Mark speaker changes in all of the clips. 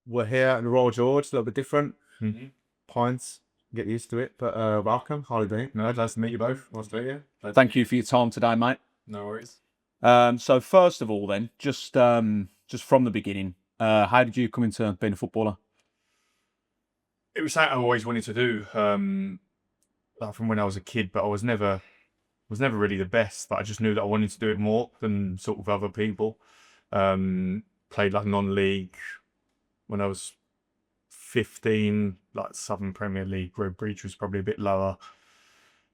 Speaker 1: we're here at the Royal George, a little bit different.
Speaker 2: Mm-hmm.
Speaker 1: Pints, get used to it. But welcome, Harlee Dean.
Speaker 2: No, nice to meet you both. Nice to meet you.
Speaker 3: Thank you for your time today, mate.
Speaker 2: No worries.
Speaker 3: So first of all, then, just from the beginning, how did you come into being a footballer?
Speaker 2: It was something I always wanted to do, like from when I was a kid, but I was never really the best. But I just knew that I wanted to do it more than sort of other people. Played like non-league when I was 15, like Southern Premier League. Redbridge was probably a bit lower.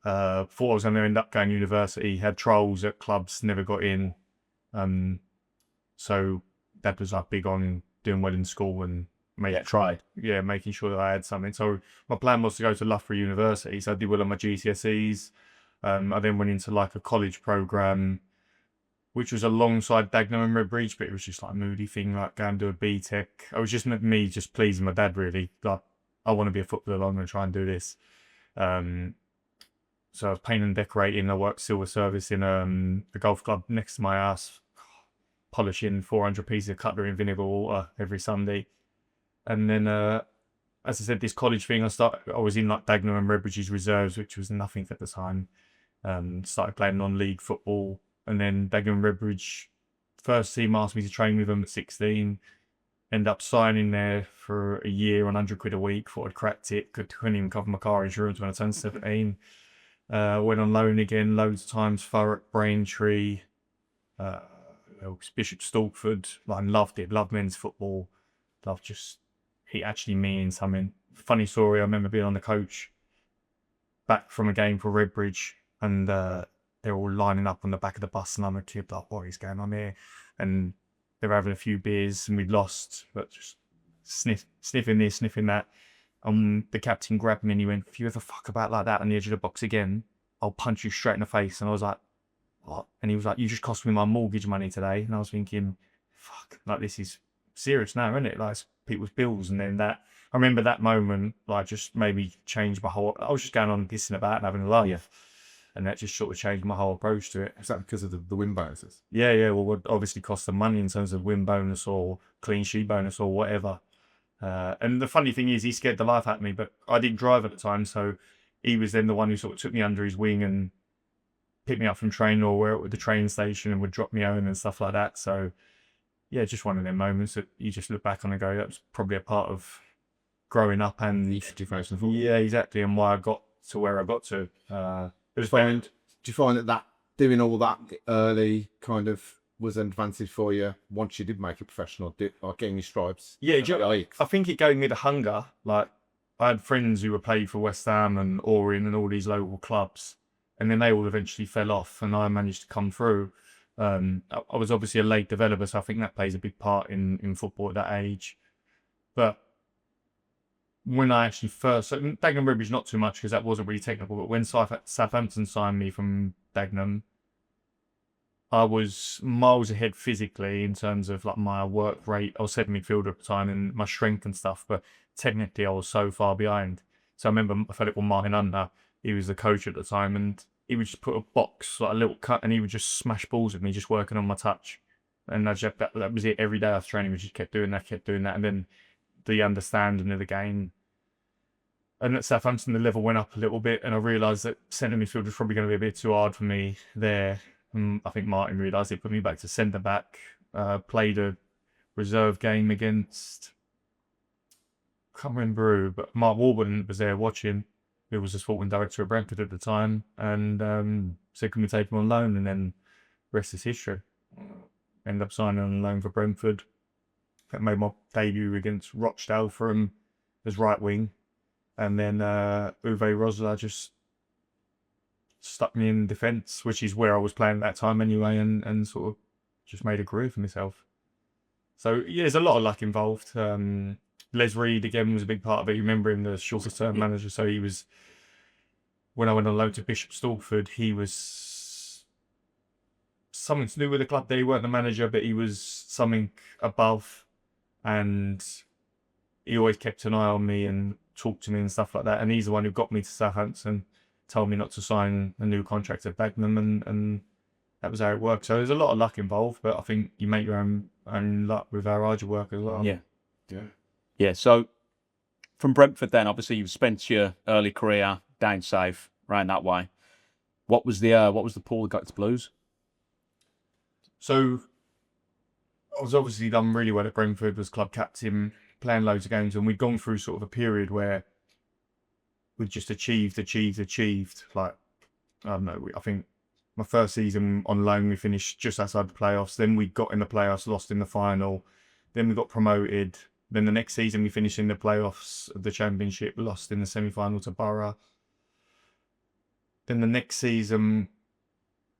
Speaker 2: Thought I was going to end up going to university. Had trials at clubs, never got in. So Dad was like big on doing well in school and making sure that I had something. So my plan was to go to Loughborough University. So I did well on my GCSEs. I then went into like a college program, which was alongside Dagenham and Redbridge, but it was just like a moody thing, like going to do a BTEC. I was just me just pleasing my dad, really. Like, I want to be a footballer. I'm going to try and do this. So I was painting and decorating. I worked silver service in the golf club next to my house, polishing 400 pieces of cutlery in vinegar water every Sunday. And then, as I said, this college thing, I was in like Dagenham and Redbridge's reserves, which was nothing at the time. Started playing non-league football. And then Dagenham and Redbridge first team asked me to train with them at 16. End up signing there for a year on 100 quid a week. Thought I'd cracked it. Couldn't even cover my car insurance when I turned 17. Went on loan again loads of times. Thurrock, Braintree, Bishop Stortford. Like, loved it. Loved men's football. Loved just it actually meaning something. Funny story. I remember being on the coach back from a game for Redbridge, and they're all lining up on the back of the bus, and I'm a kid like, what is going on here? And they were having a few beers, and we'd lost, but just sniffing this, sniffing that. The captain grabbed me and he went, if you ever fuck about like that on the edge of the box again, I'll punch you straight in the face. And I was like, what? And he was like, you just cost me my mortgage money today. And I was thinking, fuck, like, this is serious now, isn't it? Like, it's people's bills. And then I remember that moment, like, just made me change my whole, I was just going on pissing about and having a laugh.
Speaker 3: Yeah.
Speaker 2: And that just sort of changed my whole approach to it.
Speaker 1: Is that because of the win bonuses?
Speaker 2: Yeah. Well, it would obviously cost them money in terms of win bonus or clean sheet bonus or whatever. And the funny thing is, he scared the life out of me, but I didn't drive at the time. So he was then the one who sort of took me under his wing and picked me up from training or where at the train station and would drop me home and stuff like that. So yeah, just one of them moments that you just look back on and go, that was probably a part of growing up and yeah, exactly. And why I got to where I got to.
Speaker 1: Do you find that doing all that early kind of was an advantage for you once you did make it professional, like getting your stripes?
Speaker 2: Yeah, I think it gave me the hunger. Like, I had friends who were playing for West Ham and Orient and all these local clubs, and then they all eventually fell off, and I managed to come through. I was obviously a late developer, so I think that plays a big part in football at that age. But when I actually first, so Dagenham Redbridge not too much because that wasn't really technical, but when Southampton signed me from Dagenham, I was miles ahead physically in terms of like my work rate. I was centre midfielder at the time and my strength and stuff, but technically I was so far behind. So I remember a fellow called Martin Under, he was the coach at the time, and he would just put a box, like a little cut, and he would just smash balls with me, just working on my touch. And that was it every day I was training. We just kept doing that. And then the understanding of the game. And at Southampton, the level went up a little bit, and I realised that centre midfield was probably going to be a bit too hard for me there. I think Martin realised it, put me back to centre back. Played a reserve game against, I can't remember who, but Mark Warburton was there watching, who was the sporting director of Brentford at the time, and said, can we take him on loan? And then rest is history. Ended up signing on loan for Brentford. I made my debut against Rochdale for him as right wing. And then Uwe Rosler just stuck me in defence, which is where I was playing at that time anyway, and sort of just made a career for myself. So yeah, there's a lot of luck involved. Les Reed again was a big part of it. You remember him, the shortest term manager. So he was, when I went on loan to Bishop Stortford, he was something to do with the club there. He weren't the manager, but he was something above, and he always kept an eye on me and talked to me and stuff like that. And he's the one who got me to Southampton, told me not to sign a new contract at Dagenham, and that was how it worked. So there's a lot of luck involved, but I think you make your own luck with how hard you work as well.
Speaker 3: Yeah. Yeah, so from Brentford then, obviously you've spent your early career down south, around that way. What was the pull that got you to Blues?
Speaker 2: So I was obviously done really well at Brentford, was club captain, playing loads of games, and we'd gone through sort of a period where we'd just achieved. Like, I don't know, I think my first season on loan, we finished just outside the playoffs. Then we got in the playoffs, lost in the final. Then we got promoted. Then the next season we finished in the playoffs of the Championship, lost in the semi-final to Borough. Then the next season,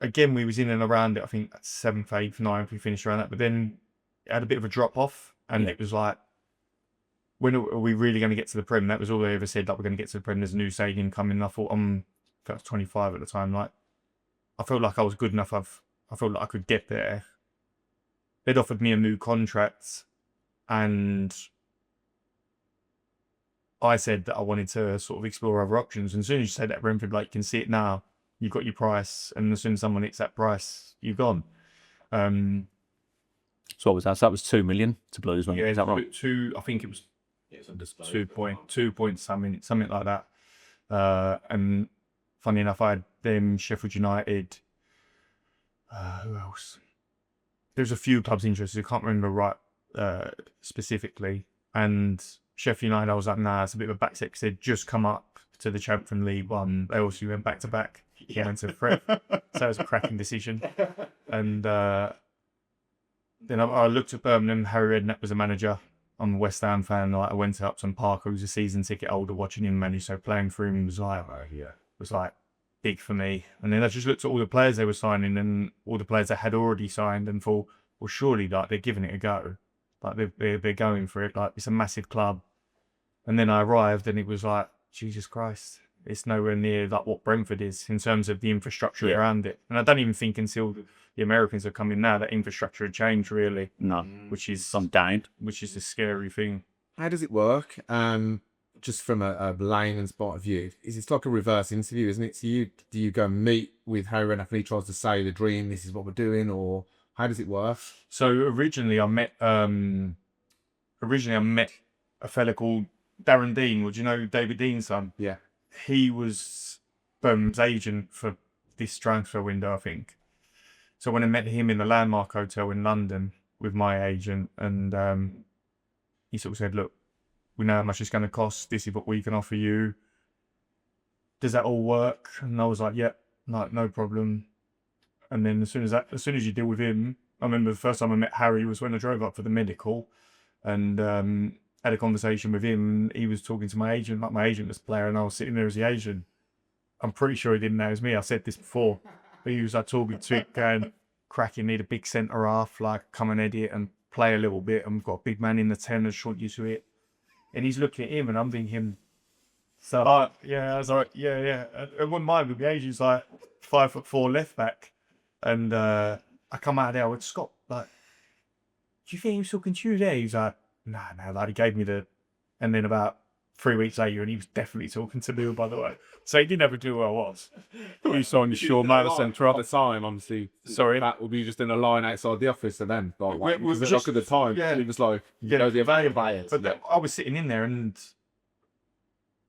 Speaker 2: again, we was in and around it. I think 7th, 8th, 9th, we finished around that. But then it had a bit of a drop-off. And it was like, when are we really going to get to the Prem? That was all they ever said, like, we're going to get to the Prem. There's a new stadium coming. I thought, I was 25 at the time. Like, I felt like I was good enough. I felt like I could get there. They'd offered me a new contract, and I said that I wanted to sort of explore other options. And as soon as you said that, Brentford, like, you can see it now. You've got your price, and as soon as someone hits that price, you're gone.
Speaker 3: So what was that? So that was 2 million to Blues, wasn't it?
Speaker 2: Yeah,
Speaker 3: Is that right?
Speaker 2: I think it was 2 point something like that. And funny enough, I had them, Sheffield United. Who else? There's a few clubs interested. I can't remember right specifically. And Sheffield United, I was like, nah, it's a bit of a backset because they'd just come up to the Champions League one. They also went back to back. Yeah, went to Prep. So it was a cracking decision. And then I looked at Birmingham. Harry Redknapp was a manager. I'm a West Ham fan. Like, I went to Upton Park. I was a season ticket holder watching him manage. So playing for him was like big for me. And then I just looked at all the players they were signing and all the players they had already signed and thought, well, surely like they're giving it a go. Like they're going for it. Like, it's a massive club. And then I arrived and it was like, Jesus Christ, it's nowhere near like what Brentford is in terms of the infrastructure around it. And I don't even think until the Americans have come in now that infrastructure had changed really.
Speaker 3: No,
Speaker 2: which is
Speaker 3: some down.
Speaker 2: Which is a scary thing.
Speaker 1: How does it work? Just from a layman's point of view, it's like a reverse interview, isn't it? So do you go and meet with Harry Redknapp and he tries to say the dream, this is what we're doing, or how does it work?
Speaker 2: So originally I met a fella called Darren Dean. Would you know David Dean's son?
Speaker 1: Yeah.
Speaker 2: He was Birmingham's agent for this transfer window, I think. So when I met him in the Landmark Hotel in London with my agent, and he sort of said, look, we know how much it's going to cost. This is what we can offer you. Does that all work? And I was like, yep, no problem. And then as soon as you deal with him, I remember the first time I met Harry was when I drove up for the medical and had a conversation with him. He was talking to my agent, like my agent was the player, and I was sitting there as the agent. I'm pretty sure he didn't know it was me. I said this before. But he was like talking to it, going, cracking, need a big centre half, like come and edit and play a little bit. And we've got a big man in the 10 that's short you to it. And he's looking at him and I'm thinking, so yeah, I was like, yeah. And one mind with the agent's like 5'4" left back. And I come out of there, I went, Scott, like, do you think he was talking to you there? He's like, nah, like, he gave me the, and then about 3 weeks later, and he was definitely talking to me, by the way. So he didn't have a clue who I was.
Speaker 3: You saw on the shore, man, centre
Speaker 1: At the time, obviously.
Speaker 2: Sorry?
Speaker 1: That would be just in a line outside the office, and then like,
Speaker 2: was
Speaker 1: look
Speaker 2: just-
Speaker 1: at the time.
Speaker 2: yeah.
Speaker 1: It was like,
Speaker 2: Yeah,
Speaker 1: the available.
Speaker 2: But I was sitting in there and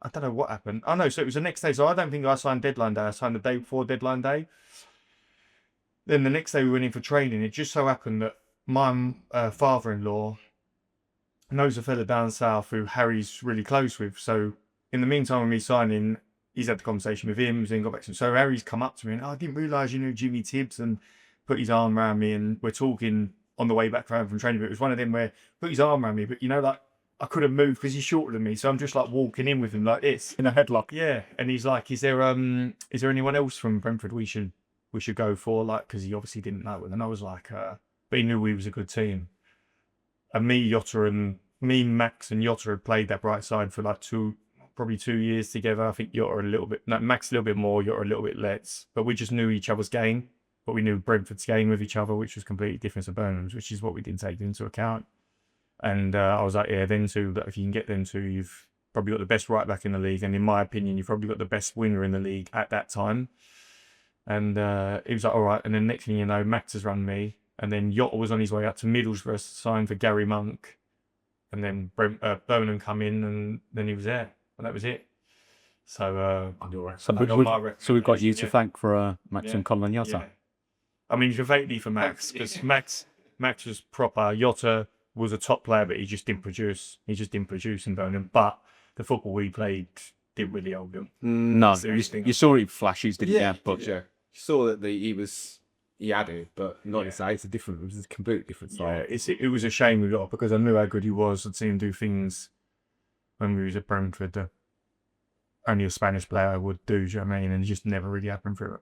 Speaker 2: I don't know what happened. Oh no, so it was the next day. So I don't think I signed deadline day. I signed the day before deadline day. Then the next day we went in for training. It just so happened that my father-in-law knows a fella down south who Harry's really close with. So in the meantime of me signing, he's had the conversation with him, then got back to him. So Harry's come up to me and, I didn't realise you knew Jimmy Tibbs, and put his arm around me, and we're talking on the way back from training. But it was one of them where put his arm around me, but you know, like I couldn't move because he's shorter than me. So I'm just like walking in with him like this.
Speaker 3: in a headlock.
Speaker 2: Yeah. And he's like, is there anyone else from Brentford we should go for? Like, because he obviously didn't know. And I was like, but he knew we was a good team. And me, Max and Yotta had played that bright side for like probably 2 years together. I think Max a little bit more, Yotta a little bit less. But we just knew each other's game. But we knew Brentford's game with each other, which was completely different to Birmingham's, which is what we didn't take into account. And I was like, yeah, them two, if you can get them two, you've probably got the best right back in the league. And in my opinion, you've probably got the best winger in the league at that time. And he was like, all right. And then next thing you know, Max has run me. And then Yotta was on his way up to Middlesbrough, signed for Gary Monk. and then Birmingham come in, and then he was there, and that was it. So
Speaker 3: So we've got you to
Speaker 2: yeah.
Speaker 3: thank for Max
Speaker 2: Yeah.
Speaker 3: and Colin and Yotta.
Speaker 2: Yeah. I mean, Javaitli for Max, because Max was proper. Yotta was a top player, but he just didn't produce. He just didn't produce in Birmingham. But the football we played didn't really hold him.
Speaker 3: No, you saw it flashes, didn't you? But
Speaker 1: you saw that he had it, but not to say it was a completely different style.
Speaker 2: Yeah, it was a shame we got, because I knew how good he was. I'd seen him do things when we was at Brentford that only a Spanish player would do. Do you know what I mean? And it just never really happened for it.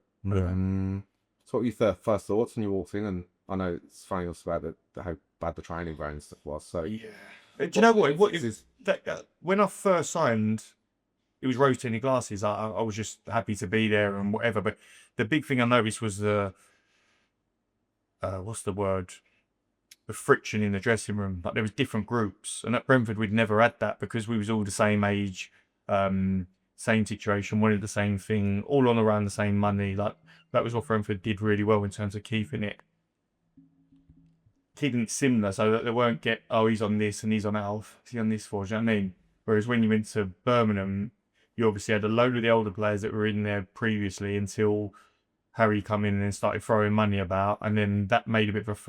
Speaker 1: So what were your first thoughts when you walked in? And I know it's funny also about how bad the training ground and stuff was. So
Speaker 2: Yeah. Do you know what? When I first signed, it was rose tinted glasses. I was just happy to be there and whatever. But the big thing I noticed was the what's the word? The friction in the dressing room. Like there was different groups, and at Brentford we'd never had that because we was all the same age, same situation, wanted the same thing, all on around the same money. Like that was what Brentford did really well in terms of keeping it similar, so that they won't get, oh, he's on this and he's on that. Oh, is he on this for? Do you know what I mean? Whereas when you went to Birmingham, you obviously had a load of the older players that were in there previously until Harry come in and then started throwing money about, and then that made a bit of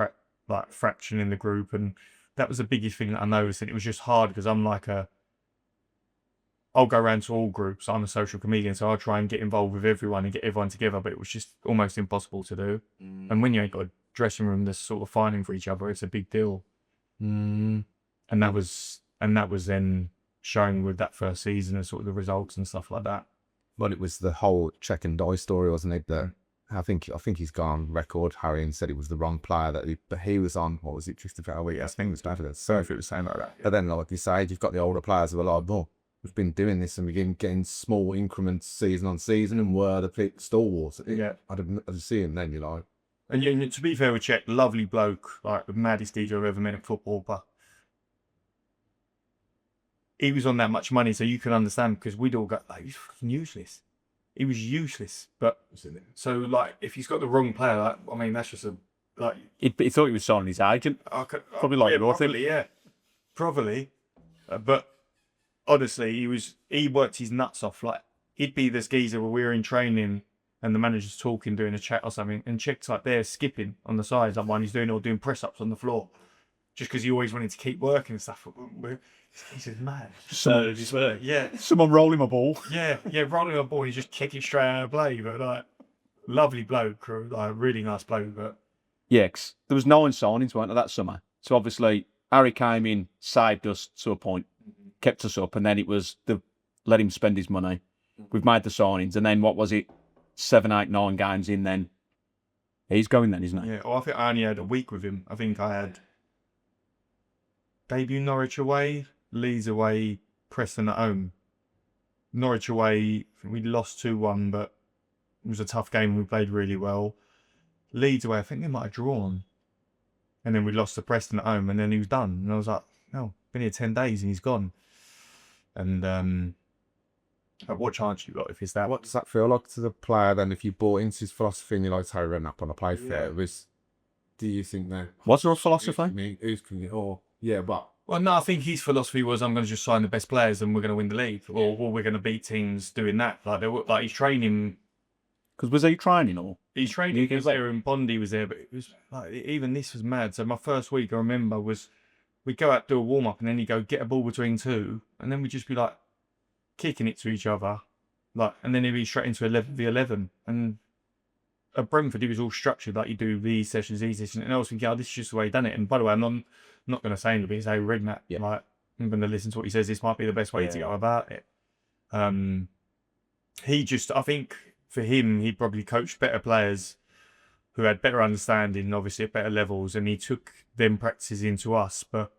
Speaker 2: a fraction in the group, and that was the biggest thing that I noticed. And it was just hard because I'm like I'll go around to all groups. I'm a social comedian, so I'll try and get involved with everyone and get everyone together, but it was just almost impossible to do. And when you ain't got a dressing room that's sort of fighting for each other, it's a big deal. And that was then showing with that first season and sort of the results and stuff like that.
Speaker 1: But it was the whole check and die story, wasn't it? That I think he's gone record, Harry, and said it was the wrong player but he was on, what was it, just about a week? I think it was after that. So if it was saying like that. But then, like you said, you've got the older players who are like, oh, we've been doing this and we're getting small increments season on season, and were the stalwarts. I'd see him then, you're like.
Speaker 2: And to be fair with Czech, lovely bloke, like the maddest DJ I've ever met in football, but he was on that much money, so you can understand, because we'd all go, like, he's fucking useless. He was useless, but so like if he's got the wrong player, like, I mean that's just
Speaker 3: he thought he was signing his agent. Probably like your thing.
Speaker 2: Yeah, probably. But honestly, he worked his nuts off. Like he'd be this geezer where we were in training and the manager's talking, doing a chat or something, and Czech's like there skipping on the sides, like one he's doing or doing press ups on the floor, just because he always wanted to keep working and stuff. He's mad.
Speaker 3: So someone rolling my ball.
Speaker 2: Yeah, rolling a ball. He's just kicking straight out of play, but like lovely bloke, like really nice bloke. But
Speaker 3: yeah, 'cause there was 9 signings, weren't there, that summer? So obviously Harry came in, saved us to a point, kept us up, and then it was let him spend his money. We've made the signings, and then what was it? 7, 8, 9 games in, then he's going then, isn't he?
Speaker 2: Yeah. Well, I think I only had a week with him. I think I had debut Norwich away, Leeds away, Preston at home. Norwich away, I think we lost 2-1, but it was a tough game. We played really well. Leeds away, I think they might have drawn. And then we lost to Preston at home, and then he was done. And I was like, no, been here 10 days and he's gone. And what chance you got if it's that?
Speaker 1: What does that feel like to the player then, if you bought into his philosophy and you like Harry Redknapp on a play fair? Do you think that?
Speaker 3: Was there a philosophy?
Speaker 2: Well, no, I think his philosophy was, I'm going to just sign the best players and we're going to win the league, or we're going to beat teams doing that. Like he's training.
Speaker 3: Because was he training or?
Speaker 2: He's training. He was there, and Bondi was there, but it was like even this was mad. So my first week, I remember, was we'd go out do a warm up, and then he'd go get a ball between two, and then we'd just be like kicking it to each other, like, and then he'd be straight into 11v11. And at Brentford, he was all structured, like you do these sessions, and I was thinking, oh, this is just the way he done it. And by the way, I'm not going to say anything. It's Harry Redknapp.
Speaker 3: Yeah.
Speaker 2: Like, I'm going to listen to what he says. This might be the best way to go about it. I think for him, he probably coached better players who had better understanding, obviously at better levels, and he took them practices into us. But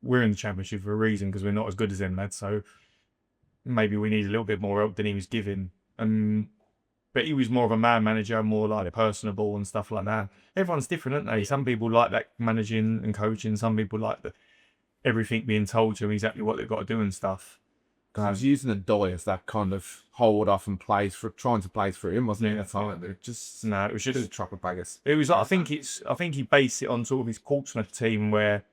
Speaker 2: we're in the Championship for a reason, because we're not as good as them lads. So maybe we need a little bit more help than he was giving. But he was more of a man manager, more like personable and stuff like that. Everyone's different, aren't they? Some people like that managing and coaching. Some people like everything being told to them exactly what they've got to do and stuff.
Speaker 1: I was using the die as that kind of hold off and trying to play through him, wasn't it? At the time, it was just
Speaker 2: a
Speaker 1: trapper baggers.
Speaker 2: It was like, I think he based it on sort of his Portsmouth team, where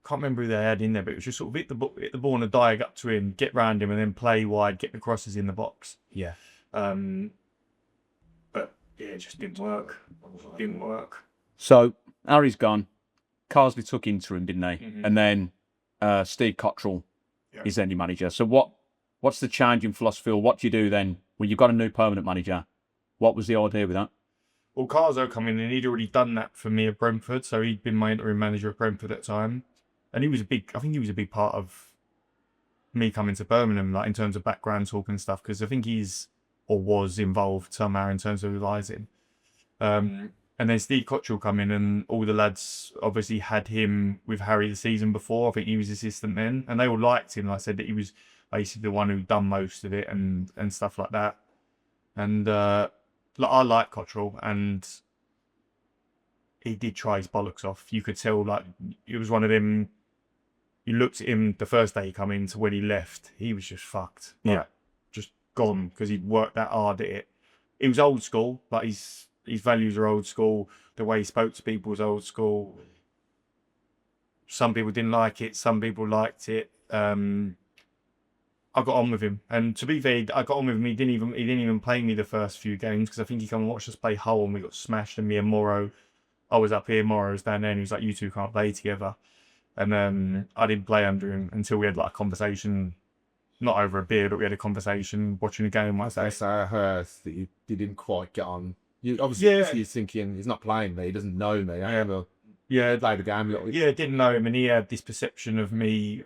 Speaker 2: can't remember who they had in there, but it was just sort of hit the ball on a diag up to him, get round him, and then play wide, get the crosses in the box.
Speaker 1: Yeah.
Speaker 2: But yeah, it just didn't work. Didn't work.
Speaker 3: So Harry's gone. Carsley took interim, didn't they?
Speaker 2: Mm-hmm.
Speaker 3: And then Steve Cotterill is then your manager. So what's the change in philosophy, or what do you do then when you've got a new permanent manager? What was the idea with that?
Speaker 2: Well, Carzo come in and he'd already done that for me at Brentford, so he'd been my interim manager at Brentford at the time, and I think he was a big part of me coming to Birmingham, like in terms of background talk and stuff, because I think was involved somehow in terms of advising. And then Steve Cotterill come in, and all the lads obviously had him with Harry the season before. I think he was assistant then, and they all liked him. Like I said, that he was basically the one who'd done most of it and stuff like that. And I like Cotterill, and he did try his bollocks off. You could tell, like, it was one of them. You looked at him the first day he come in to when he left, he was just fucked.
Speaker 3: Yeah.
Speaker 2: Like, just gone, because he'd worked that hard at it. He was old school, like his values are old school. The way he spoke to people was old school. Some people didn't like it, some people liked it. I got on with him, and to be fair, I got on with him. He didn't even play me the first few games, because I think he come and watched us play Hull, and we got smashed. And me and Morrow, I was up here, Morrow was down there, and he was like, "You two can't play together." And I didn't play under him until we had like a conversation, not over a beer, but we had a conversation watching the game. I
Speaker 1: heard that you didn't quite get on. You obviously you're thinking he's not playing me, he doesn't know me. I ever played the game a little bit.
Speaker 2: Yeah, didn't know him, and he had this perception of me.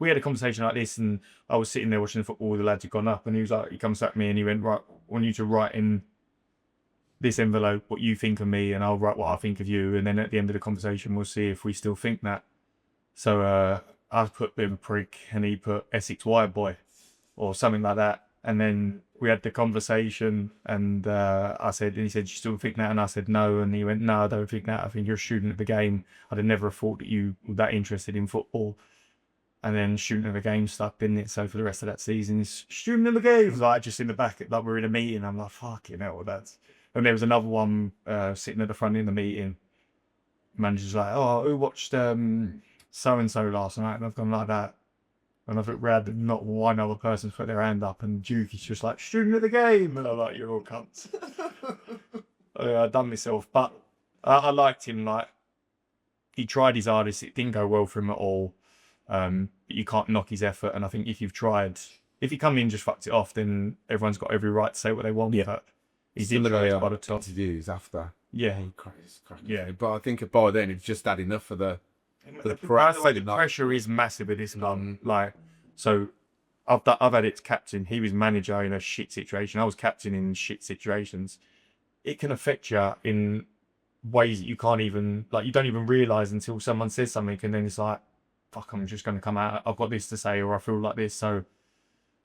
Speaker 2: We had a conversation like this, and I was sitting there watching the football. The lads had gone up, and he was like, he comes at me and he went, "Right, I want you to write in this envelope what you think of me, and I'll write what I think of you, and then at the end of the conversation, we'll see if we still think that." So I put bit of a prick, and he put Essex Wire Boy or something like that, and then we had the conversation, and I said, and he said, "You still think that?" And I said, "No," and he went, "No, I don't think that. I think you're a student of the game. I'd have never thought that you were that interested in football." And then student of the game stuck, didn't it? So for the rest of that season, it's student of the game. Like just in the back, like we're in a meeting. I'm like, fucking hell, that's. And there was another one sitting at the front in the meeting. Manager's like, "Oh, who watched so and so last night?" And I've gone like that. And I've looked round and not one other person's put their hand up, and Duke is just like, "Student of the game." And I'm like, "You're all cunts." I've done myself, but I liked him. Like, he tried his hardest. It didn't go well for him at all. But you can't knock his effort. And I think if you come in and just fucked it off, then everyone's got every right to say what they want.
Speaker 1: Yeah.
Speaker 2: But he did try by the top.
Speaker 1: Interviews after.
Speaker 2: Yeah.
Speaker 1: Yeah, but I think by then it's just had enough for the
Speaker 2: pressure is massive with this club. Like, so I've had it as captain. He was manager in a shit situation. I was captain in shit situations. It can affect you in ways that you can't even, like, you don't even realise until someone says something, and then it's like, fuck, I'm just going to come out. I've got this to say, or I feel like this. So,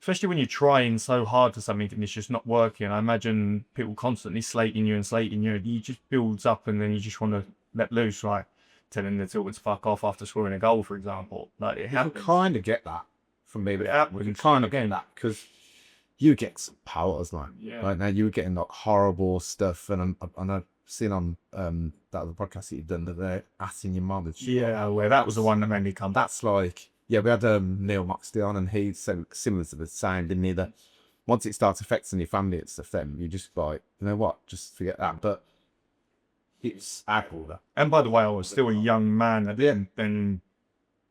Speaker 2: especially when you're trying so hard for something and it's just not working, I imagine people constantly slating you. You just builds up, and then you just want to let loose, right? Telling the Tiltons to fuck off after scoring a goal, for example. Like, it happens.
Speaker 1: You kind of get that from me, but
Speaker 2: we
Speaker 1: can kind of get that because you get some powers, like right now you were getting like horrible stuff, and I've seen on that other podcast that you've done that they're asking your mum.
Speaker 2: Where that was the one that made me come.
Speaker 1: That's like, we had Neil Moxley on, and he said similar to the sound, didn't he? That once it starts affecting your family and stuff, then you just like, you know what, just forget that. But it's Apple.
Speaker 2: And by the way, I was still a young man at the end. Then,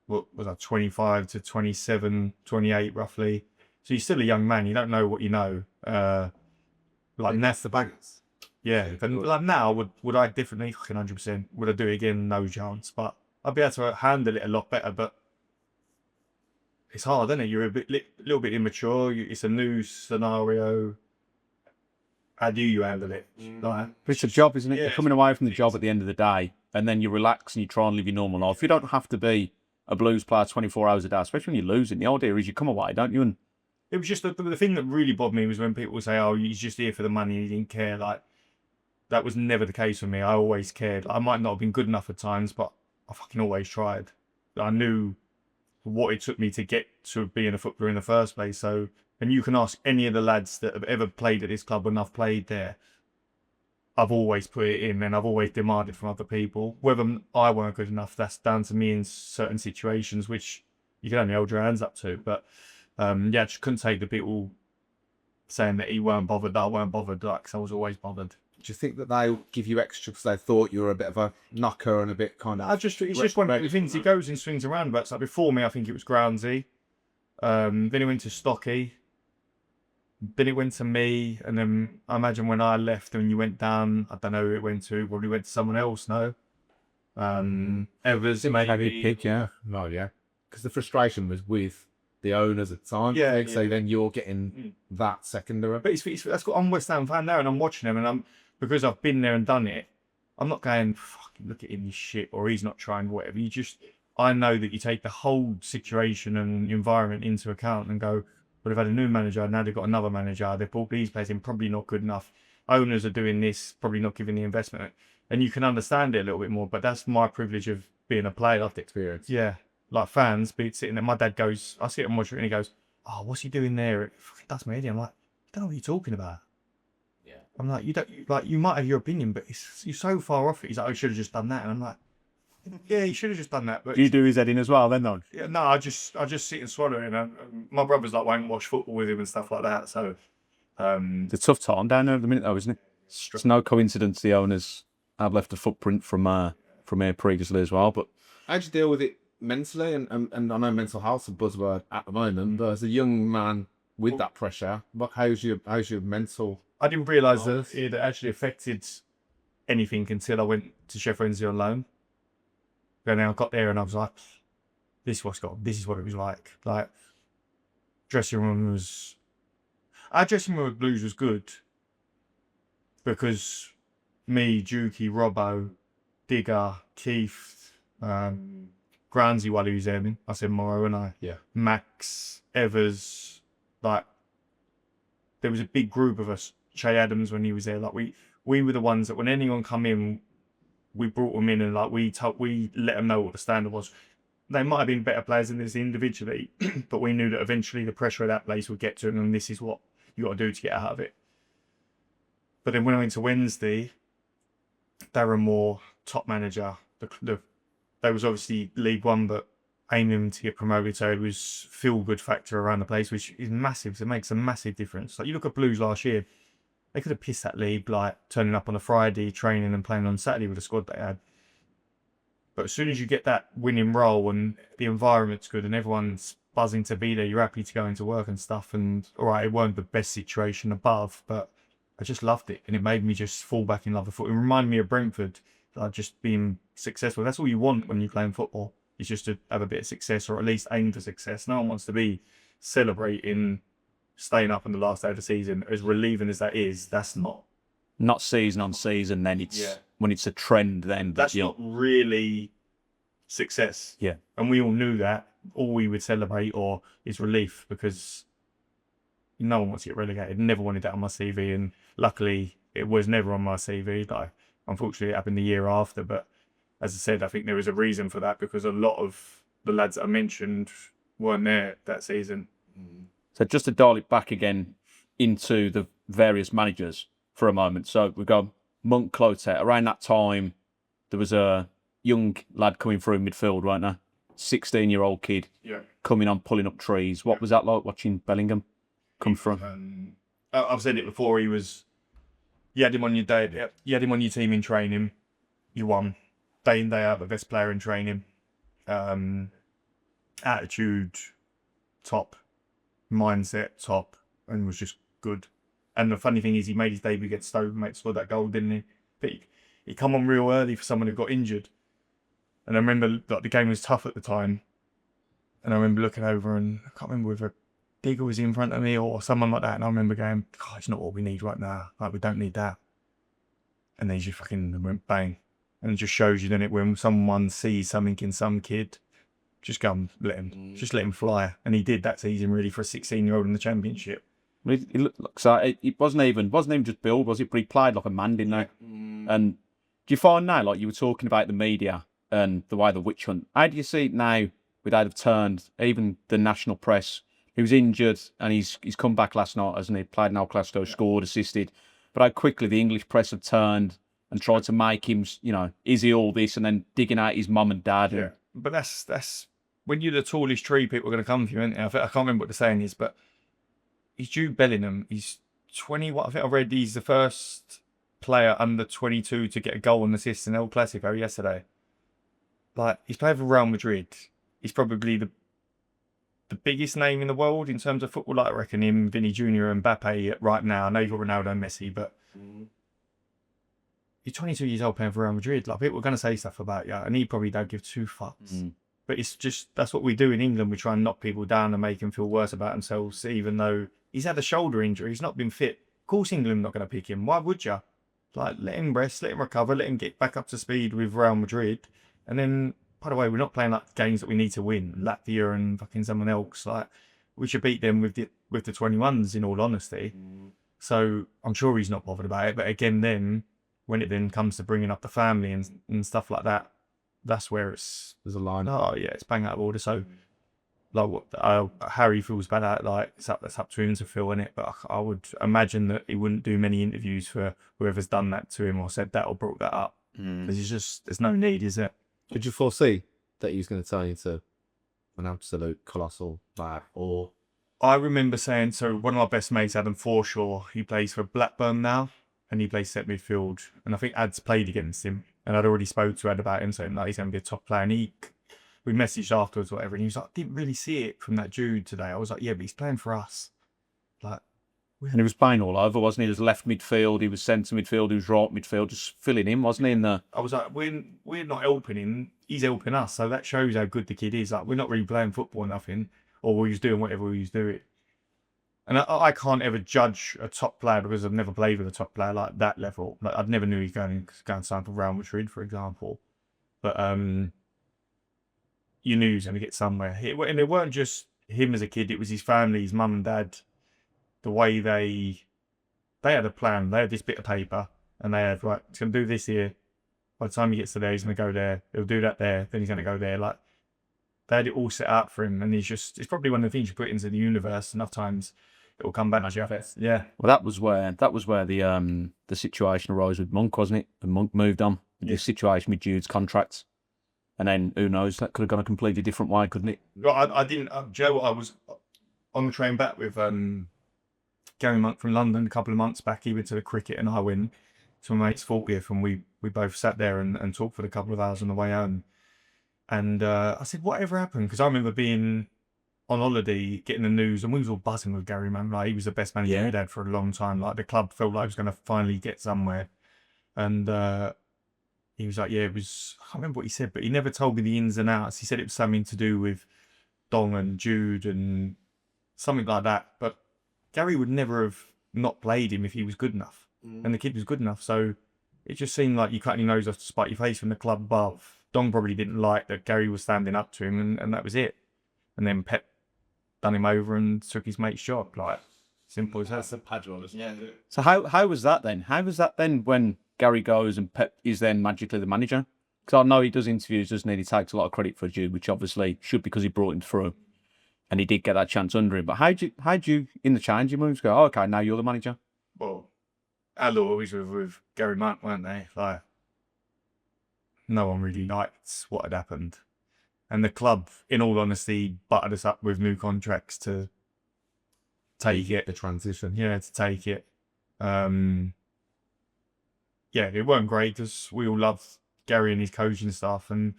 Speaker 2: what was I, 25 to 27, 28 roughly. So you're still a young man. You don't know what you know. Like,
Speaker 1: that's the bangers.
Speaker 2: Yeah. And like now, would I differently? Fucking 100%. Would I do it again? No chance. But I'd be able to handle it a lot better. But it's hard, isn't it? You're a little bit immature. It's a new scenario. How do you handle it? Like,
Speaker 3: But it's a job, isn't it?
Speaker 2: Yeah,
Speaker 3: You're coming away from the job at the end of the day, and then you relax and you try and live your normal life. You don't have to be a blues player 24 hours a day, especially when you're losing. The idea is you come away, don't you? And
Speaker 2: it was just the thing that really bothered me was when people would say, "Oh, he's just here for the money. He didn't care." Like, that was never the case for me. I always cared. I might not have been good enough at times, but I fucking always tried. I knew what it took me to get to being a footballer in the first place. So, and you can ask any of the lads that have ever played at this club when I've played there. I've always put it in, and I've always demanded from other people. Whether I weren't good enough, that's down to me in certain situations, which you can only hold your hands up to. But yeah, I just couldn't take the people saying that he weren't bothered, that I weren't bothered, like, 'cause I was always bothered.
Speaker 1: Do you think that they give you extra because they thought you were a bit of a knocker and a bit kind of?
Speaker 2: It's just one of the things. He goes in swings and roundabouts. Like before me, I think it was Groundsy. Then he went to Stocky. Then it went to me, and then I imagine when I left and you went down, I don't know who it went to. Probably went to someone else. No. Evers maybe.
Speaker 1: Pick, yeah. No, yeah. Because the frustration was with the owners at the time.
Speaker 2: Yeah,
Speaker 1: So
Speaker 2: yeah.
Speaker 1: then you're getting that secondary.
Speaker 2: But that's got. I'm a West Ham fan now, and I'm watching him, and because I've been there and done it. I'm not going, fucking look at him, he's shit, or he's not trying, whatever. I know that you take the whole situation and environment into account and go, well, they've had a new manager, now they've got another manager, they've brought these players in, probably not good enough. Owners are doing this, probably not giving the investment. And you can understand it a little bit more, but that's my privilege of being a player.
Speaker 1: Lived experience.
Speaker 2: Yeah, like fans, be sitting there. My dad goes, I sit and watch it, and he goes, oh, what's he doing there? It fucking does me head in. I'm like, I don't know what you're talking about.
Speaker 3: Yeah.
Speaker 2: I'm like, you might have your opinion, but you're so far off it. He's like, oh, you should have just done that. And I'm like, yeah, you should have just done that. But
Speaker 3: Do you do his head in as well then, though?
Speaker 2: yeah, no, I just sit and swallow it. And my brother's like, won't watch football with him and stuff like that. So,
Speaker 3: It's a tough time down there at the minute, though, isn't it? It's no coincidence the owners have left a footprint from here previously as well. But
Speaker 1: How do you deal with it mentally? And I know mental health's a buzzword at the moment, but as a young man with that pressure, how's your mental?
Speaker 2: I didn't realise that it actually affected anything until I went to Sheffield Wednesday on loan. And then I got there and I was like, this is what it was like. Like, our dressing room with Blues was good because me, Dukey, Robbo, Digger, Keith, Granzy while he was there, I said Morrow and I.
Speaker 1: Yeah.
Speaker 2: Max, Evers, like, there was a big group of us. Che Adams when he was there, like we were the ones that when anyone come in, we brought them in and like we let them know what the standard was. They might have been better players than this individually, but we knew that eventually the pressure of that place would get to them, and this is what you got to do to get out of it. But then when I went to Wednesday, they were more top manager. They was obviously League One, but aiming to get promoted, so it was feel good factor around the place, which is massive. It makes a massive difference. Like you look at Blues last year. They could have pissed that league, like turning up on a Friday, training and playing on Saturday with the squad they had. But as soon as you get that winning role and the environment's good and everyone's buzzing to be there, you're happy to go into work and stuff. And all right, it weren't the best situation above, but I just loved it. And it made me just fall back in love with football. It reminded me of Brentford, like just being successful. That's all you want when you're playing football, is just to have a bit of success or at least aim for success. No one wants to be celebrating staying up in the last day of the season. As relieving as that is, that's
Speaker 3: not season on season, then it's when it's a trend, then
Speaker 2: that's not really success.
Speaker 3: Yeah.
Speaker 2: And we all knew that. All we would celebrate or is relief, because no one wants to get relegated. Never wanted that on my CV, and luckily it was never on my CV. Like, unfortunately it happened the year after, but as I said, I think there was a reason for that, because a lot of the lads that I mentioned weren't there that season.
Speaker 3: So just to dial it back again into the various managers for a moment. So we've got Monk, Clotet. Around that time, there was a young lad coming through midfield, right now, 16-year-old kid coming on, pulling up trees. What was that like watching Bellingham come from?
Speaker 2: I've said it before. You had him on your day. You had him on your team in training. You won day in day out, the best player in training. Attitude top. Mindset top, and was just good. And the funny thing is, he made his debut against Stoke, scored that goal, didn't he? But he come on real early for someone who got injured. And I remember like the game was tough at the time, and I remember looking over, and I can't remember whether Digger was in front of me or someone like that, and I remember going, "God, it's not what we need right now. Like, we don't need that." And then he just fucking went bang, and it just shows you, doesn't it, when someone sees something in some kid. Just go and let him fly. And he did that season, really, for a 16-year-old in the Championship.
Speaker 3: It looks like it wasn't even just build, was it? But he played like a man, didn't he? And do you find now, like you were talking about the media and the way the witch hunt, how do you see it now with how they've turned, even the national press? He was injured and he's come back last night, hasn't he? Played in El Clasico, scored, assisted. but how quickly the English press have turned and tried to make him, you know, is he all this, and then digging out his mum and dad.
Speaker 2: Yeah, but that's when you're the tallest tree, people are going to come for you, aren't they? I can't remember what the saying is, but he's Jude Bellingham. He's 20. What I think I read, he's the first player under 22 to get a goal and assist in El Clasico yesterday. Like, he's playing for Real Madrid. He's probably the biggest name in the world in terms of football. Like, I reckon him, Vinny Jr. and Mbappe right now. I know you've got Ronaldo and Messi, but you're 22 years old playing for Real Madrid. Like, people are going to say stuff about you, and he probably don't give two fucks. But it's just, that's what we do in England. We try and knock people down and make them feel worse about themselves, even though he's had a shoulder injury. He's not been fit. Of course, England are not going to pick him. Why would you? Like, let him rest, let him recover, let him get back up to speed with Real Madrid. And then, by the way, we're not playing like games that we need to win. Latvia and fucking someone else. Like, we should beat them with the 21s, in all honesty. So I'm sure he's not bothered about it. But again, then when it then comes to bringing up the family and stuff like that, that's where
Speaker 1: There's a line.
Speaker 2: oh yeah, it's bang out of order. So like what Harry feels bad at, like that's up to him to feel in it. But I would imagine that he wouldn't do many interviews for whoever's done that to him or said that or brought that up. Because it's just, there's no need, is it?
Speaker 1: Did you foresee that he was going to turn into an absolute colossal lad? Or
Speaker 2: I remember saying, so one of my best mates, Adam Forshaw, he plays for Blackburn now, and he plays set midfield. And I think Ad's played against him, and I'd already spoke to Ad about him, saying that he's going to be a top player. And we messaged afterwards or whatever, and he was like, I didn't really see it from that Jude today. I was like, yeah, but he's playing for us. Like,
Speaker 3: And he was playing all over, wasn't he? He was left midfield, he was centre midfield, he was right midfield, just filling in, wasn't he? In the
Speaker 2: I was like, we're not helping him, he's helping us. So that shows how good the kid is. Like, we're not really playing football or nothing, or we was doing whatever we was doing. And I can't ever judge a top player because I've never played with a top player like that level. Like, I'd never knew he's going to sign for Real Madrid, for example. But you knew he was going to get somewhere. And it weren't just him as a kid, it was his family, his mum and dad. The way they had a plan. They had this bit of paper, and they had, right, he's going to do this here. By the time he gets to there, he's going to go there. He'll do that there. Then he's going to go there. Like, they had it all set up for him, and it's probably one of the things you put into the universe enough times, it will come back. Yeah.
Speaker 3: well, that was where the situation arose with Monk, wasn't it? And Monk moved on. The situation with Jude's contracts, and then who knows, that could have gone a completely different way, couldn't it?
Speaker 2: Well, I didn't. Do you know what? I was on the train back with Gary Monk from London a couple of months back. He went to the cricket, and I went to my mate's 40th, and we both sat there and talked for a couple of hours on the way home. And I said, whatever happened? Because I remember being on holiday, getting the news, and we was all buzzing with Gary Monk. Like, he was the best manager we'd had for a long time. Like, the club felt like it was going to finally get somewhere. And he was like, yeah, it was, I can't remember what he said, but he never told me the ins and outs. He said it was something to do with Dong and Jude and something like that. But Gary would never have not played him if he was good enough. And the kid was good enough. So it just seemed like you cut your nose off to spite your face from the club above. Dong probably didn't like that Gary was standing up to him, and that was it. And then Pep done him over and took his mate's job. Like, simple as that.
Speaker 1: that's a padron.
Speaker 2: Yeah.
Speaker 3: So how was that then? How was that then when Gary goes and Pep is then magically the manager? Because I know he does interviews, doesn't he? He takes a lot of credit for Jude, which obviously should, because he brought him through. And he did get that chance under him. But how'd you in the changing moves go, oh, okay, now you're the manager?
Speaker 2: Well, Al always with Gary Monk, weren't they? Like, no one really liked what had happened. And the club, in all honesty, buttered us up with new contracts to take it.
Speaker 1: The transition.
Speaker 2: Yeah, to take it. Yeah, it weren't great because we all loved Gary and his coaching staff, and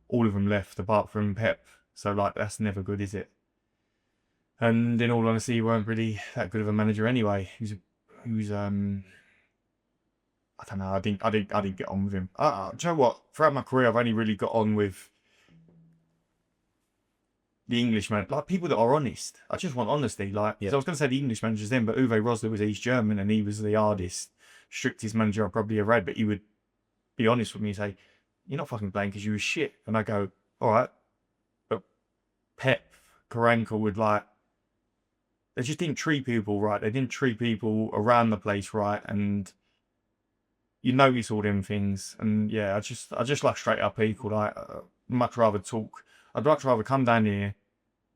Speaker 2: all of them left apart from Pep. So, like, that's never good, is it? And in all honesty, he weren't really that good of a manager anyway. He was I don't know. I didn't get on with him. Do you know what? Throughout my career, I've only really got on with the Englishman, like people that are honest. I just want honesty. Like, 'cause I was going to say the English managers then, but Uwe Rosler was East German, and he was the hardest, strictest manager I probably ever had. But he would be honest with me and say, "You're not fucking playing because you were shit." And I go, "All right." But Pep, Karanka would, like, they just didn't treat people right. They didn't treat people around the place right, and you notice all them things. And yeah, I just like straight up people. Like, much rather talk. I'd much rather come down here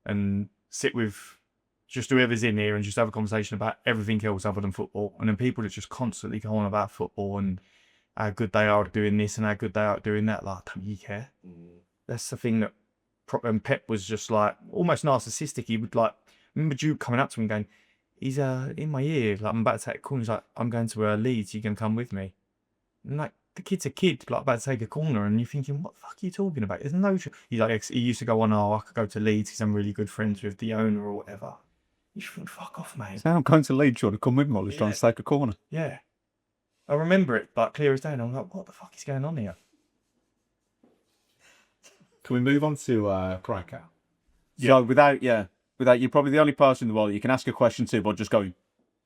Speaker 2: and sit with just whoever's in here and just have a conversation about everything else other than football. And then people that just constantly go on about football and how good they are at doing this and how good they are at doing that. Like, don't you care? That's the thing that and Pep was just like almost narcissistic. He would like, remember Jude coming up to him going, he's in my ear, like I'm about to take a corner. He's like, I'm going to Leeds, you can come with me. And like, the kid's a kid, like about to take a corner, and you're thinking, what the fuck are you talking about? There's no. He's like, he used to go on, oh, I could go to Leeds because I'm really good friends with the owner or whatever. You think, fuck off, mate.
Speaker 3: So I'm going to Leeds, to come with me while he's trying to take a corner.
Speaker 2: Yeah. I remember it, like clear as day, and I'm like, what the fuck is going on here?
Speaker 1: Can we move on to Karanka?
Speaker 3: So without you're probably the only person in the world that you can ask a question to, but just going.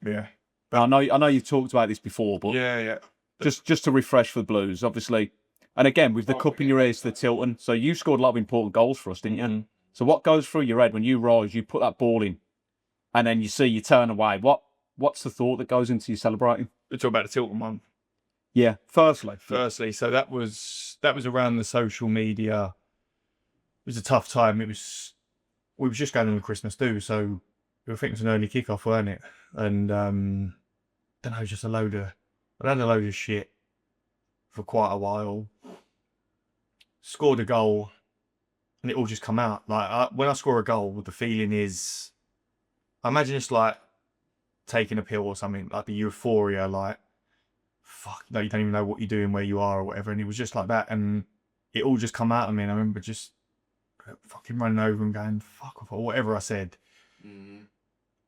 Speaker 2: Yeah.
Speaker 3: I know you've talked about this before, but
Speaker 2: Yeah.
Speaker 3: just to refresh for the Blues, obviously. And again, with the cup in your ears to the Tilton, so you scored a lot of important goals for us, didn't you?
Speaker 2: Mm-hmm.
Speaker 3: So what goes through your head when you rise, you put that ball in, and then you see you turn away? What's the thought that goes into you celebrating?
Speaker 2: We're talking about the Tilton one.
Speaker 3: Yeah, firstly,
Speaker 2: so that was around the social media. It was a tough time. We were just going on the Christmas do, so I think it was an early kickoff, weren't it? And then I was just I had a load of shit for quite a while. Scored a goal, and it all just come out. Like when I score a goal, the feeling is, I imagine it's like taking a pill or something, like the euphoria, like fuck, you don't even know what you're doing, where you are, or whatever. And it was just like that, and it all just come out of me. And I remember just fucking running over and going fuck off or whatever I said.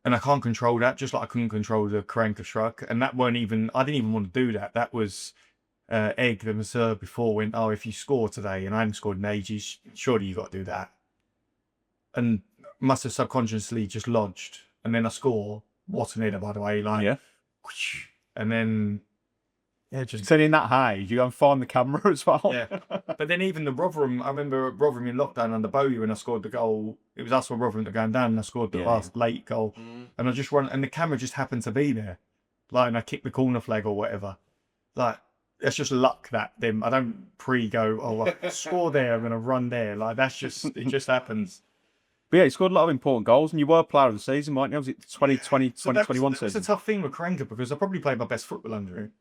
Speaker 2: And I can't control that, just like I couldn't control the Karanka shrug. And that weren't even, I didn't even want to do that. That was Egg, the masseur before, went, oh, if you score today, and I hadn't scored in ages, surely you got to do that. And must have subconsciously just lodged. And then I score, what an header, by the way, like, and then, just.
Speaker 3: So in that high, you go and find the camera as well.
Speaker 2: Yeah. But then even the Rotherham, I remember Rotherham in lockdown under Bowyer when I scored the goal. It was us or Rotherham that going down, and I scored the last late goal. And I just run, and the camera just happened to be there. Like, and I kicked the corner flag or whatever. Like, that's just luck that them. I don't go, oh, I score there, I'm going to run there. Like, that's just, it just happens.
Speaker 3: But yeah, you scored a lot of important goals, and you were player of the season, weren't you? Was it 2020, 2021 season?
Speaker 2: It's a tough thing with Karanka because I probably played my best football under him.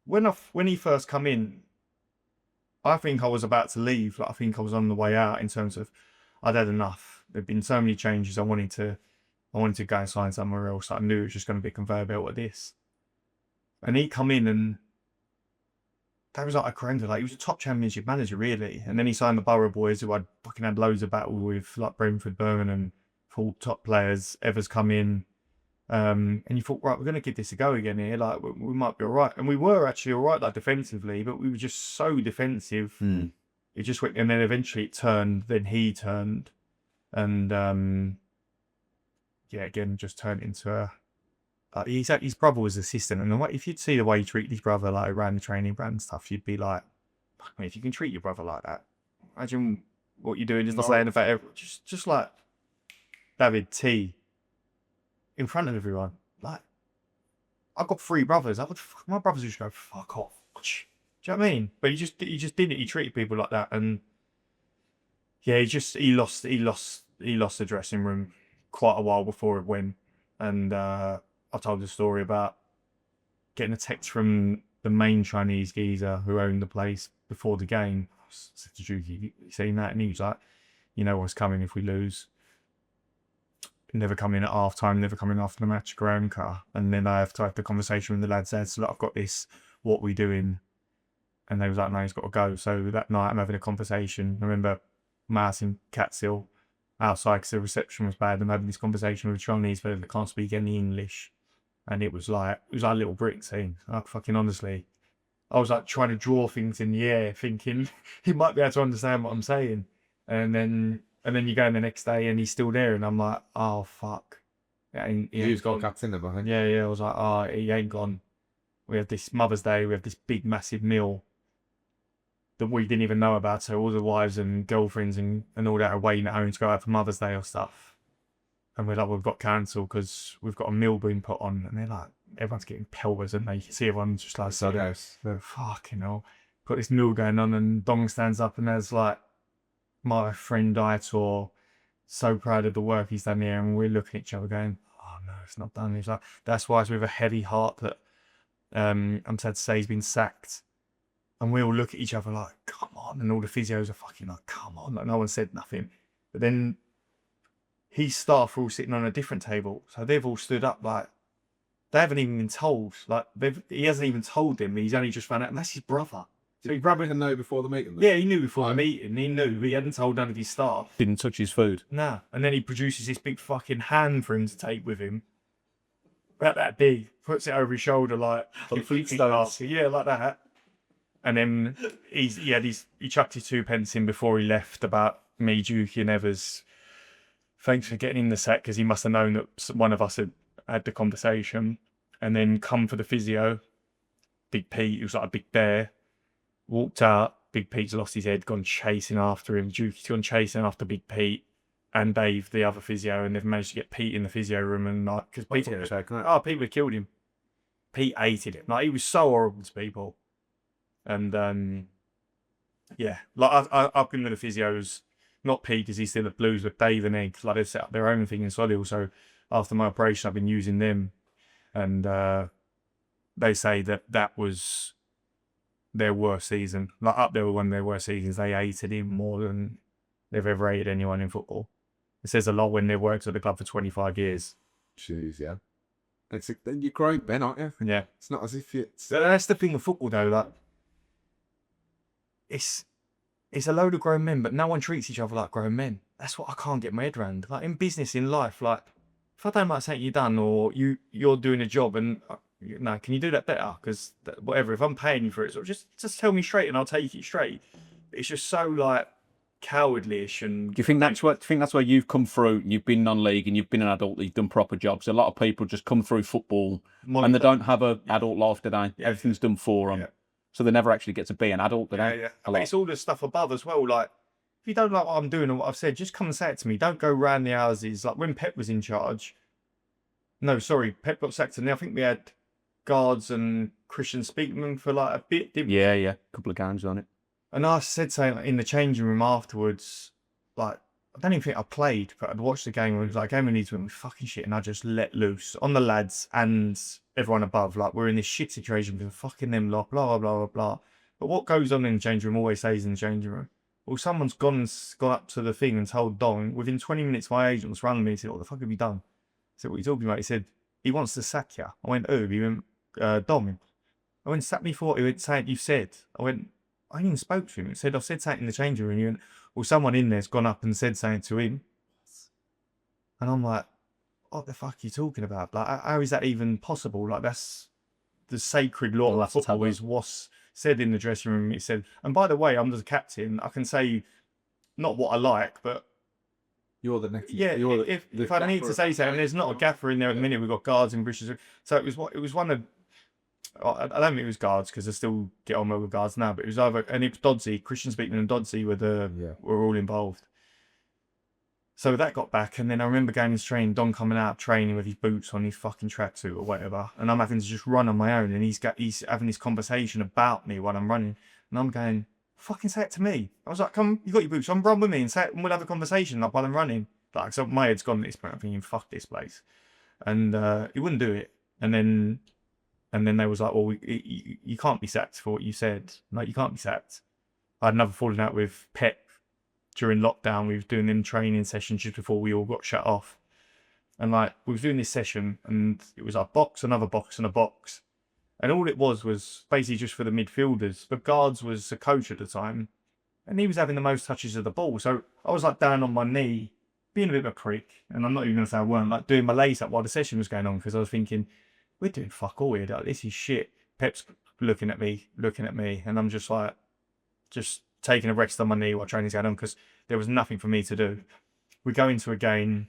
Speaker 2: When he first come in, I think I was about to leave. Like, I think I was on the way out in terms of I'd had enough. There'd been so many changes. I wanted to go and sign somewhere else. I knew it was just going to be a conveyor belt of this. And he come in, and that was like a Karanka. Like, he was a top championship manager, really. And then he signed the Borough boys, who I'd fucking had loads of battle with, like Brentford, Birmingham, full top players. Evers come in. And you thought, right, we're going to give this a go again here. Like, we might be all right. And we were actually all right, like, defensively, but we were just so defensive. It just went, and then eventually it turned, then he turned. And, again, just turned into his brother was assistant. And if you'd see the way he treated his brother, like, around the training ground and stuff, you'd be like, fuck me, if you can treat your brother like that, imagine what you're doing. Just not saying about everyone. Just like David T. in front of everyone. Like, I've got 3 brothers. My brothers just go, fuck off. Do you know what I mean? But he just didn't. He treated people like that, and yeah, he lost the dressing room quite a while before it went. And I told the story about getting a text from the main Chinese geezer who owned the place before the game. I said to Jude, you seen that? And he was like, you know what's coming if we lose. Never come in at half time, never come in after the match, Karanka. And then I have to have the conversation with the lads there. So, look, I've got this, what we doing? And they was like, no, he's got to go. So that night I'm having a conversation. I remember Martin Cotterill outside because the reception was bad. I'm having this conversation with a Chinese fellow that can't speak any English. And it was like a little brick scene. Like, fucking honestly. I was like trying to draw things in the air, thinking he might be able to understand what I'm saying. And then you go in the next day and he's still there, and I'm like, oh fuck.
Speaker 1: He's got captain there, I think.
Speaker 2: Yeah. I was like, oh, he ain't gone. We have this Mother's Day, we have this big massive meal that we didn't even know about. So all the wives and girlfriends and all that are waiting at home to go out for Mother's Day or stuff. And we're like, we've got cancelled because we've got a meal being put on. And they're like, everyone's getting pelters, and they see everyone's just like, fucking hell. Got this meal going on, and Dong stands up, and there's like my friend Aitor so proud of the work he's done here, and we're looking at each other going, oh no, it's not done. He's like, that's why it's with a heavy heart that I'm sad to say he's been sacked. And we all look at each other like, come on. And all the physios are fucking like, come on. Like, no one said nothing. But then his staff are all sitting on a different table. So they've all stood up like, they haven't even been told. Like, he hasn't even told them. He's only just found out. And that's his brother.
Speaker 1: Did his brother know before the meeting?
Speaker 2: Yeah, he knew before the meeting. He knew. But he hadn't told none of his staff.
Speaker 3: Didn't touch his food.
Speaker 2: Nah. And then he produces this big fucking hand for him to take with him. About that big. Puts it over his shoulder like... Yeah, like that. And then he chucked his 2 pence in before he left about me, Dukey and Evers. Thanks for getting in the sack, because he must have known that one of us had the conversation. And then come for the physio. Big Pete, he was like a big bear. Walked out. Big Pete's lost his head, gone chasing after him. Dukey's gone chasing after Big Pete and Dave, the other physio, and they've managed to get Pete in the physio room. And like, because people had killed him. Pete hated him. Like, he was so horrible to people. And yeah, like I've been with the physios, not Pete because he's still at Blues, but Dave and Egg. Like, they set up their own thing in Solihull. So after my operation, I've been using them, and they say that was their worst season. Like, up there with one of their worst seasons. They hated him more than they've ever hated anyone in football. It says a lot when they've worked at the club for 25 years.
Speaker 1: Jeez, yeah. You're growing men, aren't you?
Speaker 2: Yeah,
Speaker 1: It's not as if it's...
Speaker 2: that's the thing with football though. Like, it's a load of grown men, but no one treats each other like grown men. That's what I can't get my head around. Like, in business, in life, like, if I don't like something you've done, or you're doing a job and no, can you do that better? Because whatever, if I'm paying you for it, so just tell me straight and I'll take it straight. It's just so like cowardly-ish. And
Speaker 3: Do you think that's where you've come through? You've been non-league and you've been an adult. You've done proper jobs. A lot of people just come through football and they don't have an adult life, do they?
Speaker 2: Yeah.
Speaker 3: Everything's done for them.
Speaker 2: Yeah.
Speaker 3: So they never actually get to be an adult, do they?
Speaker 2: Yeah. But it's all the stuff above as well. Like, if you don't like what I'm doing and what I've said, just come and say it to me. Don't go round the houses. Like, when Pep was in charge, no, sorry, Pep got sacked, and I think we had Guards and Christian Speakman for like a bit, didn't we?
Speaker 3: Yeah. A couple of games on it.
Speaker 2: And I said something in the changing room afterwards, like, I don't even think I played, but I'd watched the game and it was like, game of Leeds went with fucking shit, and I just let loose on the lads and everyone above. Like, we're in this shit situation with fucking them lot, blah, blah, blah, blah, blah. But what goes on in the changing room always stays in the changing room. Well, someone's gone up to the thing and told Dom, within 20 minutes, my agent was running me and said, what the fuck have you done? I said, what are you talking about? He said, he wants to sack you. I went, who? He went, Dom. I went, sack me for what? He went, say it, you said. I went, I even spoke to him. He said, I've said something in the changing room. He went, well, someone in there's gone up and said something to him. And I'm like, what the fuck are you talking about? Like, how is that even possible? Like, that's the sacred law of football, is what's said in the dressing room. It said, and by the way, I'm the captain. I can say not what I like, but
Speaker 1: You're the next...
Speaker 2: yeah,
Speaker 1: you're
Speaker 2: if I need to say something, there's not a gaffer in there at the minute. We've got Guards and British. So it was one of... I don't think it was Guards, because I still get on well with Guards now, but it was either... And it was Dodsey. Christian Speakman and Dodsey were all involved. So that got back, and then I remember going to train, Don coming out training with his boots on, his fucking tracksuit or whatever, and I'm having to just run on my own, and he's having this conversation about me while I'm running, and I'm going, fucking say it to me. I was like, come, you got your boots on, run with me and say it, and we'll have a conversation like while I'm running. Like, so my head's gone at this point, I'm thinking, fuck this place. And he wouldn't do it. And then they was like, well, you can't be sacked for what you said. Like, you can't be sacked. I had another falling out with Pep during lockdown. We was doing them training sessions just before we all got shut off. And like, we was doing this session, and it was a box, another box, and a box. And all it was basically just for the midfielders. But Guards was a coach at the time, and he was having the most touches of the ball. So I was like down on my knee, being a bit of a prick. And I'm not even going to say I weren't, like doing my lace up while the session was going on, because I was thinking, we're doing fuck all here. Like, this is shit. Pep's looking at me, and I'm just like, just taking a rest on my knee while training's going on, because there was nothing for me to do. We go into a game,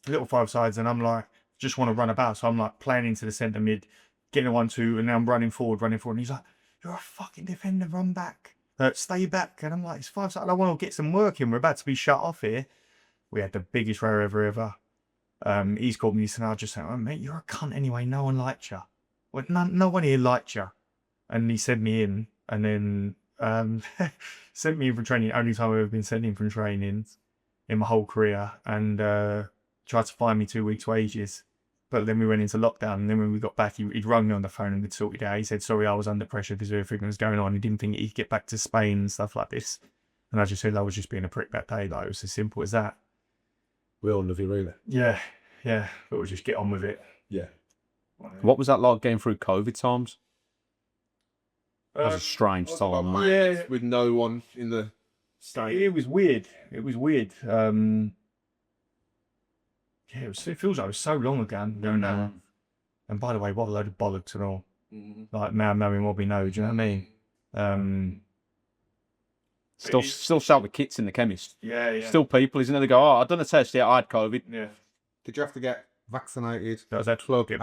Speaker 2: little five sides, and I'm like, just want to run about. So I'm like playing into the centre mid, getting a 1-2, and then I'm running forward. And he's like, you're a fucking defender, run back. Stay back. And I'm like, it's 5 sides. I want to get some work in. We're about to be shut off here. We had the biggest row ever. He's called me, and I just said, oh, mate, you're a cunt anyway. No one liked you. Well, no one here liked you. And he sent me in, and then sent me in for training. Only time I've ever been sent in from training. in my whole career, and tried to find me 2 weeks' wages. But then we went into lockdown, and then when we got back, he'd rung me on the phone and we'd sorted it out. He said, sorry, I was under pressure because everything was going on. He didn't think he'd get back to Spain and stuff like this. And I just said I was just being a prick that day. Like, it was as simple as that.
Speaker 1: We all love you, really.
Speaker 2: Yeah. But we'll just get on with it.
Speaker 1: Yeah.
Speaker 3: What was that like going through COVID times? That was a strange time.
Speaker 2: Yeah.
Speaker 1: With no one in the state.
Speaker 2: It was weird. Yeah, it feels like it was so long ago. And by the way, what a load of bollocks and all. Like, now knowing what we know, do you know what I mean?
Speaker 3: Still sell the kits in the chemist.
Speaker 2: Yeah.
Speaker 3: Still people, isn't it? They go, oh, I've done a test yet, I had COVID.
Speaker 2: Yeah.
Speaker 1: Did you have to get vaccinated?
Speaker 2: That was that
Speaker 1: Plug it.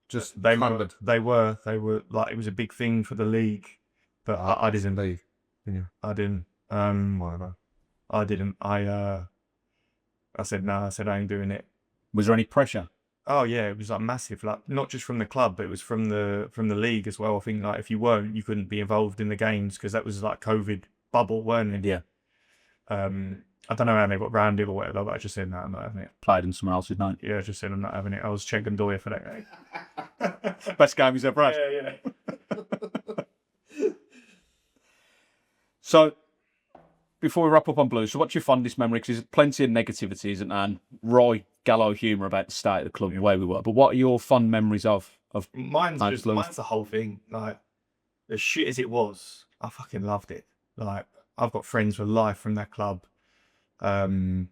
Speaker 1: Just
Speaker 2: they
Speaker 1: covered.
Speaker 2: were like, it was a big thing for the league, but I didn't.
Speaker 1: League.
Speaker 2: I didn't. Whatever. I didn't. I said no. I said I ain't doing it.
Speaker 3: Was there any pressure?
Speaker 2: Oh yeah, it was like massive. Like, not just from the club, but it was from the league as well. I think, like, if you weren't, you couldn't be involved in the games because that was like COVID bubble, weren't it?
Speaker 3: Yeah.
Speaker 2: I don't know how they got round it or whatever, but I just said no, I'm not having it.
Speaker 3: Played in someone else's night.
Speaker 2: Yeah, I just said I'm not having it. I was checking Doyer for that game.
Speaker 3: Best game he's ever had.
Speaker 2: Yeah.
Speaker 3: So, before we wrap up on Blues, so what's your fondest memory? Because there's plenty of negativity, isn't there? And Roy Gallo humour about the state of the club, where we were. But what are your fond memories of
Speaker 2: Mine's
Speaker 3: Blues?
Speaker 2: the whole thing. Like, as shit as it was, I fucking loved it. Like, I've got friends for life from that club. I'm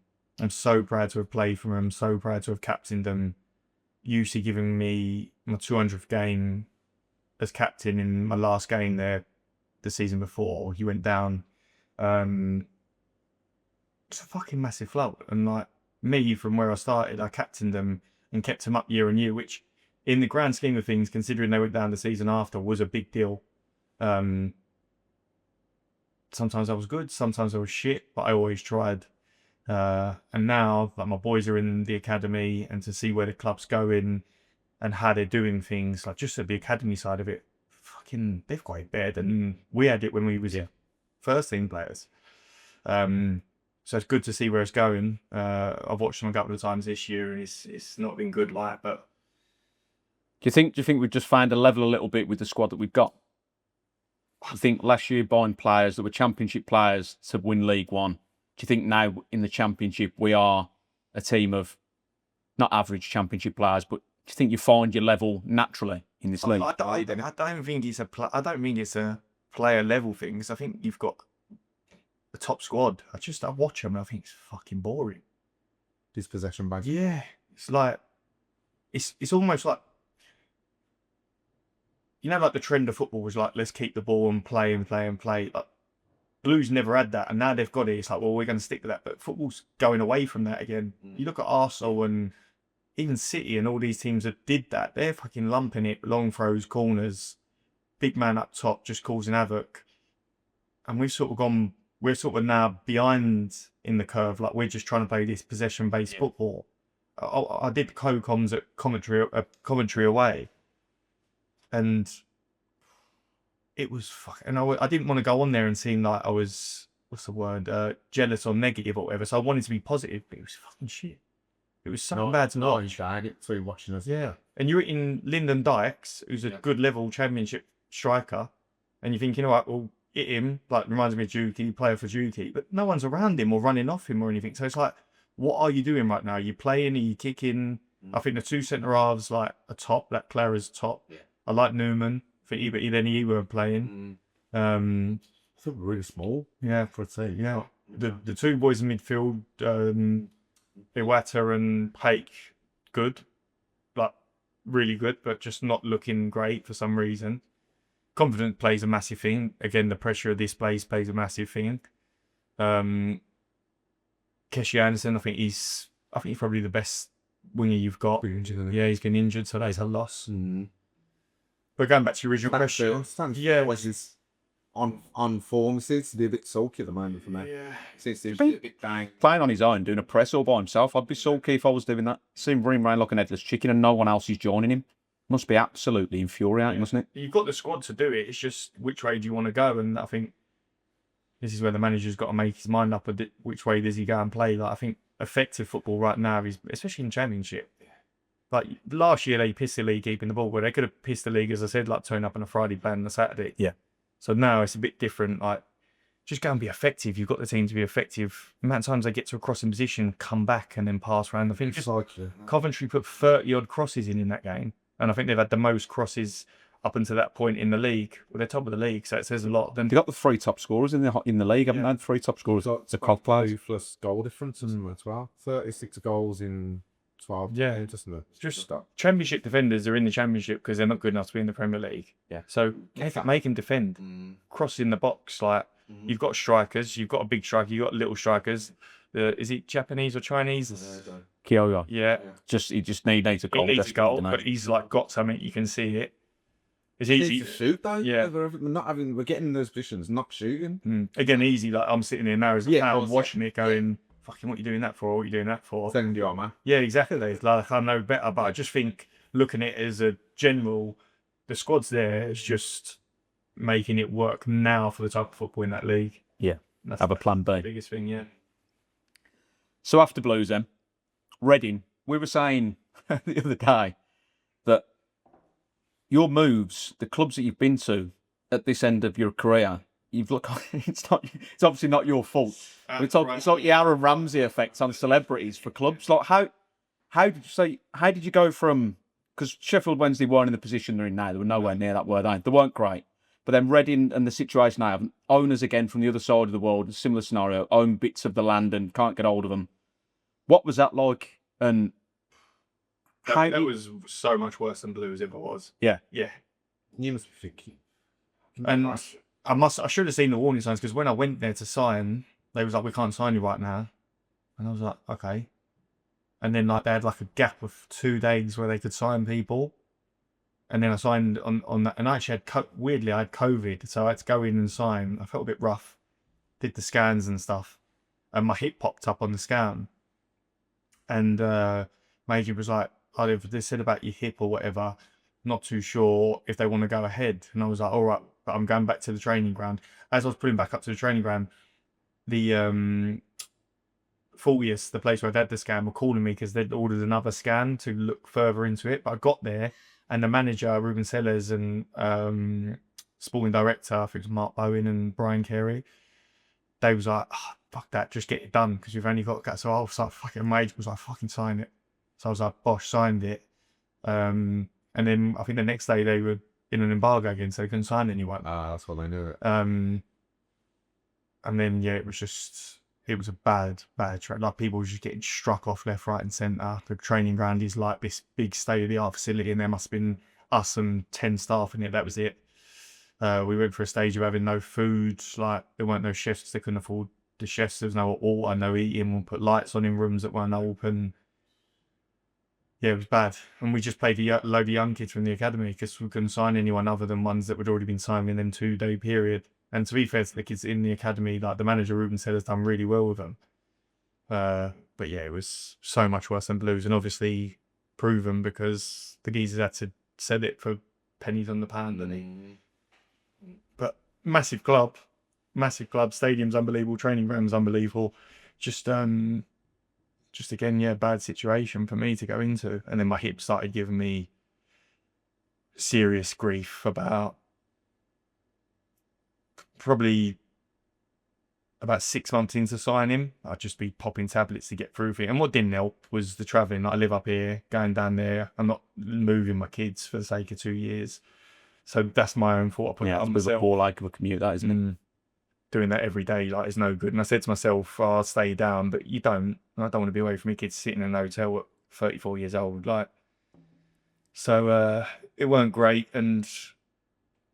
Speaker 2: so proud to have played for them, so proud to have captained them. UC giving me my 200th game as captain in my last game there the season before. He went down. It's a fucking massive float. And like me, from where I started, I captained them and kept them up year on year, which in the grand scheme of things, considering they went down the season after, was a big deal. Sometimes I was good, sometimes I was shit, but I always tried. And now, like, my boys are in the academy, and to see where the club's going and how they're doing things, like just at the academy side of it, fucking, they've got it better than we had it when we was first team players. So it's good to see where it's going. I've watched them a couple of times this year, and it's not been good, like, but.
Speaker 3: Do you think we've just found a level a little bit with the squad that we've got? I think last year buying players that were championship players to win League One. Do you think now in the championship we are a team of not average championship players, but do you think you find your level naturally in this league?
Speaker 2: I don't think it's a player level thing. 'Cause I think you've got the top squad. I watch them and I think it's fucking boring.
Speaker 1: Dispossession bank.
Speaker 2: Yeah, it's like it's almost like, you know, like the trend of football was like, let's keep the ball and play and play and play. Like, Blues never had that, and now they've got it. It's like, well, we're going to stick to that. But football's going away from that again. You look at Arsenal and even City and all these teams that did that. They're fucking lumping it, long throws, corners, big man up top, just causing havoc. And we're sort of now behind in the curve. Like, we're just trying to play this possession-based football. I did co-coms at commentary away, and it was fucking. And I didn't want to go on there and seem like I was, what's the word, jealous or negative or whatever. So I wanted to be positive, but it was fucking shit. It was so bad to watch.
Speaker 1: So you're watching us.
Speaker 2: Yeah, and you're in Lyndon Dykes, who's a good level championship striker, and you're thinking, all right, well, hit him. Like, reminds me of Juki, player for Juki, but no one's around him or running off him or anything. So it's like, what are you doing right now? Are you playing? Are you kicking? I think the two centre halves, like, are top. Like, Clara's top. Yeah. I like Newman. For then he were playing.
Speaker 1: I think we're really small.
Speaker 2: Yeah,
Speaker 1: for a team.
Speaker 2: Yeah, the two boys in midfield, Iwata and Hake, good, like, really good, but just not looking great for some reason. Confidence plays a massive thing. Again, the pressure of this place plays a massive thing. Keshi Anderson, I think he's probably the best winger you've got. Yeah, he's getting injured, so that is a loss. But going back to your original question,
Speaker 1: which is on form. Seems to be a bit sulky at the moment for me.
Speaker 2: Yeah,
Speaker 1: seems to be a bit bang.
Speaker 3: Playing on his own, doing a press all by himself, I'd be sulky if I was doing that. Seeing running around like an headless chicken and no one else is joining him. Must be absolutely infuriating, mustn't it?
Speaker 2: You've got the squad to do it. It's just which way do you want to go? And I think this is where the manager's got to make his mind up which way does he go and play. Like, I think effective football right now is, especially in Championship. Like last year, they pissed the league keeping the ball, but they could have pissed the league, as I said, like turning up on a Friday, playing on a Saturday.
Speaker 3: Yeah.
Speaker 2: So now it's a bit different. Like, just go and be effective. You've got the team to be effective. The amount of times they get to a crossing position, come back and then pass around. I think just Coventry put 30 odd crosses in that game, and I think they've had the most crosses up until that point in the league. Well, they're top of the league, so it says a lot. Then
Speaker 3: They got the 3 top scorers in the league, haven't they? 3 top scorers.
Speaker 1: It's a
Speaker 3: Cov players.
Speaker 1: 2 plus goal difference as well. 36 goals in 12 games, isn't it?
Speaker 2: Just Championship defenders are in the Championship because they're not good enough to be in the Premier League.
Speaker 3: Yeah.
Speaker 2: So make them defend. Cross in the box. Like, you've got strikers, you've got a big striker, you've got little strikers. Is it Japanese or Chinese?
Speaker 3: Kyogo.
Speaker 2: Yeah.
Speaker 3: He just needs a goal.
Speaker 2: He needs a goal, but he's like got something, you can see it. It's easy
Speaker 1: to shoot though.
Speaker 2: Yeah.
Speaker 1: We're getting in those positions, not shooting.
Speaker 2: Again, easy. Like, I'm sitting here now as a fan watching it, going, fucking, what are you doing that for? What are you doing that for?
Speaker 1: Send the armour.
Speaker 2: Yeah, exactly. It's like, I know better, but I just think looking at it as a general, the squad's there. It's just making it work now for the type of football in that league.
Speaker 3: Yeah.
Speaker 2: That's
Speaker 3: Have a plan B.
Speaker 2: the biggest thing, yeah.
Speaker 3: So after Blues then, Reading, we were saying the other day that your moves, the clubs that you've been to at this end of your career, it's obviously not your fault. It's like the Aaron Ramsey effect on celebrities for clubs. Like how did you go from, because Sheffield Wednesday weren't in the position they're in now, they were nowhere near that, were they? They weren't great. But then Reading and the situation I have, owners again from the other side of the world, a similar scenario, own bits of the land and can't get hold of them. What was that like? And
Speaker 2: that was so much worse than Blues ever was.
Speaker 3: Yeah.
Speaker 2: Yeah.
Speaker 1: You must be thinking.
Speaker 2: And I should have seen the warning signs, because when I went there to sign, they was like, we can't sign you right now. And I was like, okay. And then like they had like a gap of 2 days where they could sign people. And then I signed on that, and I actually had weirdly I had COVID, so I had to go in and sign. I felt a bit rough. Did the scans and stuff, and my hip popped up on the scan. And Major was like, "Oh, they said about your hip or whatever. Not too sure if they want to go ahead." And I was like, "All right, but I'm going back to the training ground." As I was pulling back up to the training ground, the Fortius, the place where I'd had the scan, were calling me because they'd ordered another scan to look further into it. But I got there, and the manager, Ruben Sellers, and sporting director, I think it was Mark Bowen and Brian Carey, they was like, oh, fuck that, just get it done, because we've only got... So I was like, fucking Mage was like, fucking sign it. So I was like, Bosh, signed it. And then I think the next day they were in an embargo again, so they couldn't sign anyone.
Speaker 1: Ah, that's what they knew it.
Speaker 2: And then, yeah, it was a bad trade. Like, people were just getting struck off left, right, and centre. The training ground is like this big state-of-the-art facility, and there must have been us and 10 staff in it. That was it. We went for a stage of having no food. Like, there weren't no chefs. They couldn't afford the chefs. There was no water, no eating. We'll put lights on in rooms that weren't open. Yeah, it was bad. And we just played a load of young kids from the academy because we couldn't sign anyone other than ones that had already been signed in them 2-day period. And to be fair to the kids in the academy, like the manager Ruben said, has done really well with them. But yeah, it was so much worse than Blues, and obviously proven because the geezers had to sell it for pennies on the pound, didn't he? But massive club, stadium's unbelievable, training ground's unbelievable. Just again, yeah, bad situation for me to go into. And then my hip started giving me serious grief about probably about 6 months into signing. I'd just be popping tablets to get through it. And what didn't help was the travelling. Like, I live up here, going down there. I'm not moving my kids for the sake of 2 years. So that's my own fault. I put it on myself.
Speaker 3: It's a poor like of a commute, that, isn't it?
Speaker 2: Doing that every day, like, is no good. And I said to myself, oh, I'll stay down, but you don't. I don't want to be away from my kids sitting in an hotel at 34 years old. Like, so it weren't great. And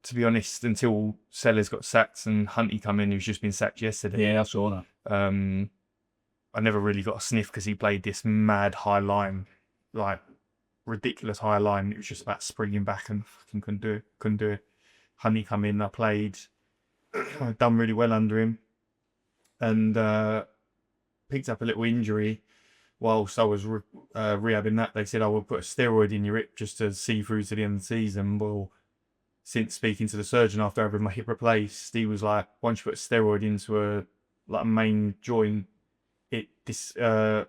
Speaker 2: to be honest, until Sellers got sacked and Hunty come in, who's just been sacked yesterday.
Speaker 3: Yeah, I saw that.
Speaker 2: I never really got a sniff because he played this mad high line, like ridiculous high line. It was just about springing back and fucking couldn't do it. Hunty come in, I played, done really well under him, and picked up a little injury whilst I was rehabbing that. They said I will put a steroid in your hip just to see through to the end of the season. Well, since speaking to the surgeon after having my hip replaced, he was like, once you put a steroid into a main joint, it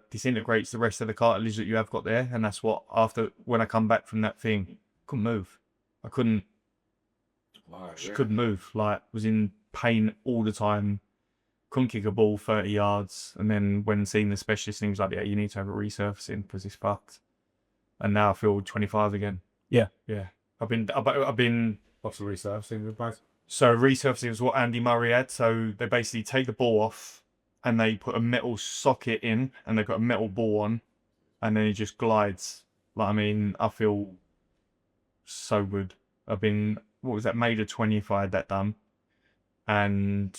Speaker 2: disintegrates the rest of the cartilage that you have got there. And that's what, when I come back from that thing, couldn't move. I couldn't move. Like, was in pain all the time. Couldn't kick a ball 30 yards. And then when seeing the specialist, he was like, yeah, you need to have a resurfacing because it's fucked. And now I feel 25 again.
Speaker 3: Yeah.
Speaker 2: Yeah. I've been
Speaker 1: What's the resurfacing advice?
Speaker 2: So resurfacing is what Andy Murray had. So they basically take the ball off and they put a metal socket in and they've got a metal ball on and then it just glides. Like, I mean, I feel so good. I've been, what was that, May the 20th I had that done. And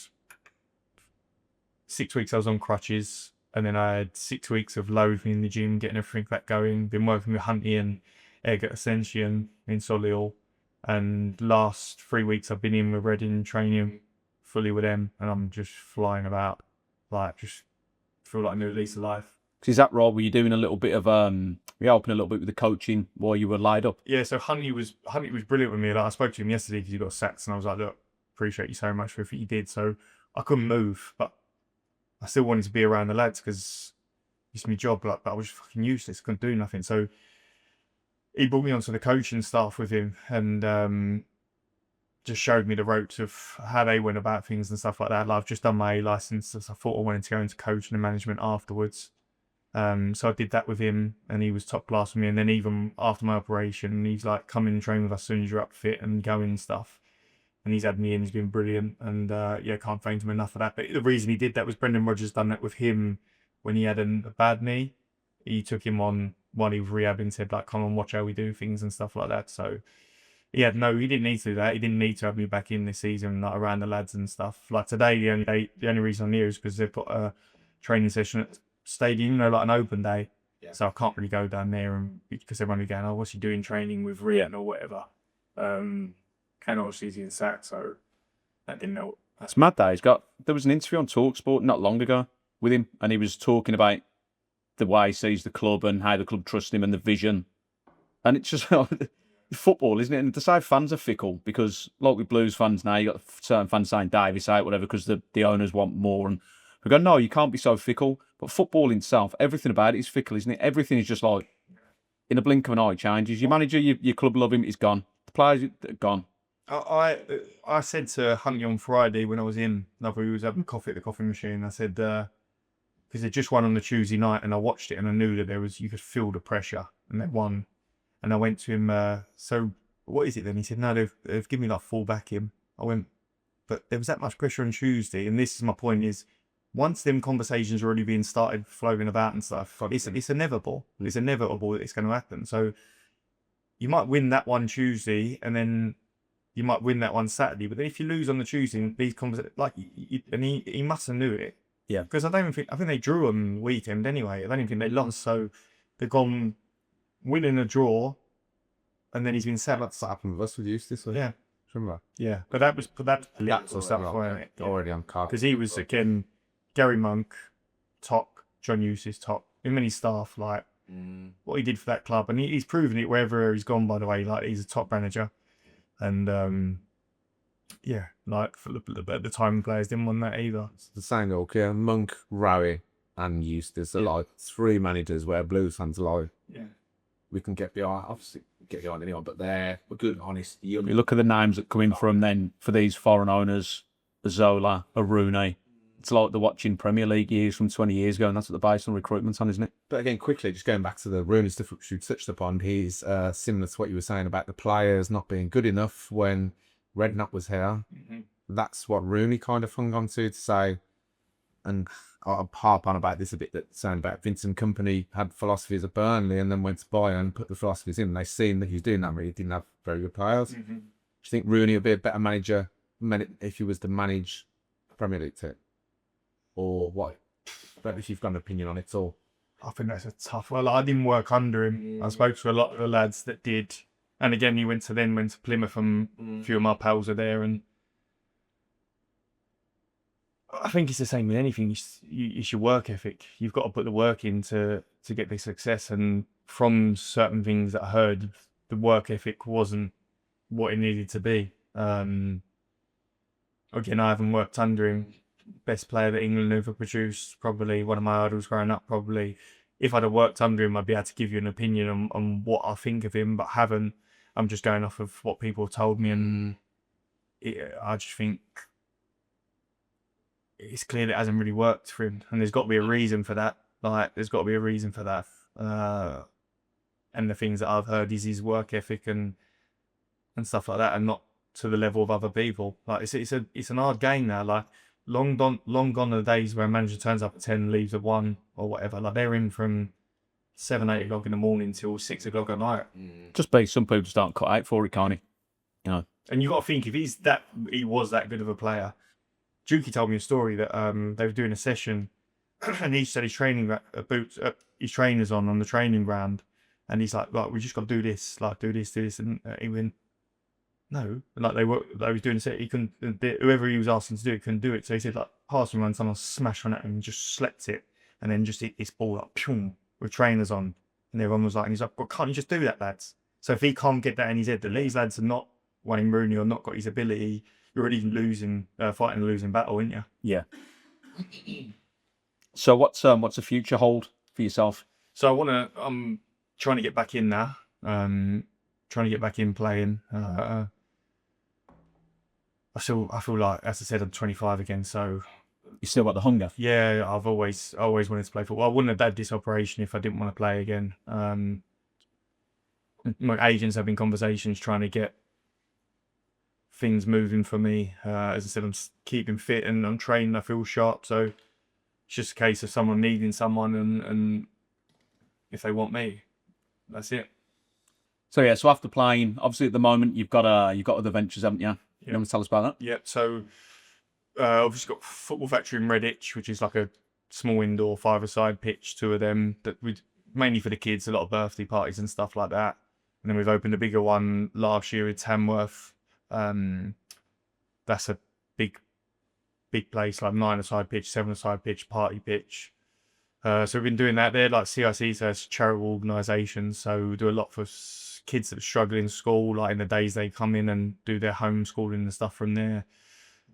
Speaker 2: 6 weeks I was on crutches. And then I had 6 weeks of loafing in the gym, getting everything back going. Been working with Hunty and Edgar Ascension in Solihull. And last 3 weeks I've been in with Reading training fully with them, and I'm just flying about, like, just feel like a new lease of life.
Speaker 3: Is that right? Were you doing a little bit of you're helping a little bit with the coaching while you were laid up?
Speaker 2: Yeah, so Hunty was brilliant with me. Like, I spoke to him yesterday because he got sacked, and I was like, look, appreciate you so much for everything you did. So I couldn't move, but I still wanted to be around the lads because it's my job. Like, but I was fucking useless, couldn't do nothing. So he brought me onto the coaching staff with him and just showed me the ropes of how they went about things and stuff like that. Like, I've just done my A licence, so I thought I wanted to go into coaching and management afterwards. So I did that with him, and he was top class with me. And then even after my operation, he's like, come in and train with us as soon as you're up fit and go and stuff. And he's had me in, he's been brilliant. And yeah, can't thank him enough for that. But the reason he did that was Brendan Rodgers done that with him when he had a bad knee. He took him on while he was rehabbing, said, like, come and watch how we do things and stuff like that. So yeah, no, he didn't need to do that. He didn't need to have me back in this season, like, around the lads and stuff. Like today, the only reason I'm here is because they've got a training session at the stadium, you know, like an open day. Yeah. So I can't really go down there and because everyone will be going, oh, what's he doing training with Rian or whatever. Cannot see in sack, so that didn't help.
Speaker 3: It's mad that there was an interview on TalkSport not long ago with him, and he was talking about the way he sees the club and how the club trusts him and the vision. And it's just football, isn't it? And to say fans are fickle, because like with Blues fans now, you got certain fans saying Davis out, whatever, because the owners want more. And we go, no, you can't be so fickle. But football itself, everything about it is fickle, isn't it? Everything is just like, in a blink of an eye, it changes. Your manager, your club love him, he's gone. The players are gone.
Speaker 2: I said to Hunty on Friday when I was in, we was having coffee at the coffee machine, I said, because they just won on the Tuesday night and I watched it and I knew that you could feel the pressure and they won. And I went to him, so what is it then? He said, no, they've given me like full backing. I went, but there was that much pressure on Tuesday. And this is my point is, once them conversations are already being started floating about and stuff, it's inevitable. It's inevitable that it's going to happen. So you might win that one Tuesday and then you might win that one Saturday. But then if you lose on the Tuesday, these conversations, like, and he must have knew it.
Speaker 3: Yeah.
Speaker 2: Because I think they drew on the weekend anyway. I don't even think they lost. So they've gone winning a draw, and then he's been sacked.
Speaker 1: That's happened with us with Eustace.
Speaker 2: Yeah.
Speaker 1: Remember?
Speaker 2: Yeah. But that's political stuff, wasn't it?
Speaker 1: Already on card.
Speaker 2: Because he was, again, Gary Monk, top, John Eustace, top. In many staff, like, what he did for that club. And he's proven it wherever he's gone, by the way. Like, he's a top manager. And, yeah, like, for the time players didn't want that either.
Speaker 1: It's the same ilk, yeah. Monk, Rowie, and Eustace are like three managers where Blues fans are like,
Speaker 2: yeah,
Speaker 1: we can get behind, obviously get behind anyone, but they're good, honest.
Speaker 3: You look at the names that come in from then for these foreign owners, a Zola, a Rooney. It's like the watching Premier League years from 20 years ago, and that's what the base on recruitment's on, isn't it?
Speaker 1: But again, quickly, just going back to the Rooney stuff which you touched upon, he's similar to what you were saying about the players not being good enough when Redknapp was here.
Speaker 2: Mm-hmm.
Speaker 1: That's what Rooney kind of hung on to say, and I'll harp on about this a bit, that saying about Vincent Kompany had philosophies at Burnley and then went to Bayern and put the philosophies in, and they seen that he was doing that, really didn't have very good players.
Speaker 2: Mm-hmm.
Speaker 1: Do you think Rooney would be a better manager if he was to manage Premier League team? Or what? But if you've got an opinion on it all.
Speaker 2: I think that's a tough. Well, I didn't work under him. I spoke to a lot of the lads that did, and again, he went to Plymouth, and a few of my pals are there. And I think it's the same with anything. It's your work ethic. You've got to put the work in to get the success. And from certain things that I heard, the work ethic wasn't what it needed to be. Again, I haven't worked under him. Best player that England ever produced, probably one of my idols growing up. Probably, if I'd have worked under him, I'd be able to give you an opinion on what I think of him, but haven't. I'm just going off of what people have told me, and I just think it's clear that it hasn't really worked for him, and there's got to be a reason for that. Like, there's got to be a reason for that. And the things that I've heard is his work ethic and stuff like that, and not to the level of other people. Like, it's an hard game now. Like, long gone are the days where a manager turns up at 10, leaves at 1 or whatever. Like, they're in from 7, 8 o'clock in the morning till 6 o'clock at night.
Speaker 3: Just be some people just aren't cut out for it, can't he? You know.
Speaker 2: And you got to think, if he was that good of a player. Juki told me a story that they were doing a session, and he said his training boots, his trainers on the training ground, and he's like, we just got to do this, and he went, no, like they was doing a set, he couldn't, whoever he was asking to do it couldn't do it, so he said, like, passing around, someone smashed on it and just slept it, and then just hit this ball like, pum, with trainers on, and everyone was like, and he's like, well, can't you just do that, lads? So if he can't get that in his head, that these lads are not Wayne Rooney or not got his ability, you're already fighting a losing battle, aren't you?
Speaker 3: Yeah. So what's the future hold for yourself?
Speaker 2: So I'm trying to get back in now. Trying to get back in playing. I feel like, as I said, I'm 25 again, so
Speaker 3: You still got the hunger?
Speaker 2: yeah, I've always wanted to play football. I wouldn't have had this operation if I didn't want to play again. My agents have been conversations trying to get things moving for me. As I said, I'm keeping fit and I'm training. I feel sharp, so it's just a case of someone needing someone, and if they want me, that's it.
Speaker 3: So yeah, so after playing, obviously at the moment you've got other ventures, haven't you? You want to tell us about that?
Speaker 2: Yep. So obviously got Football Factory in Redditch, which is like a small indoor 5-a-side pitch. 2 of them that we mainly for the kids, a lot of birthday parties and stuff like that. And then we've opened a bigger one last year in Tamworth. That's a big place, like 9-a-side pitch, 7-a-side pitch, party pitch. So we've been doing that. They're like CIC, so it's charitable organisations. So we do a lot for kids that are struggling in school, like in the days they come in and do their homeschooling and stuff from there.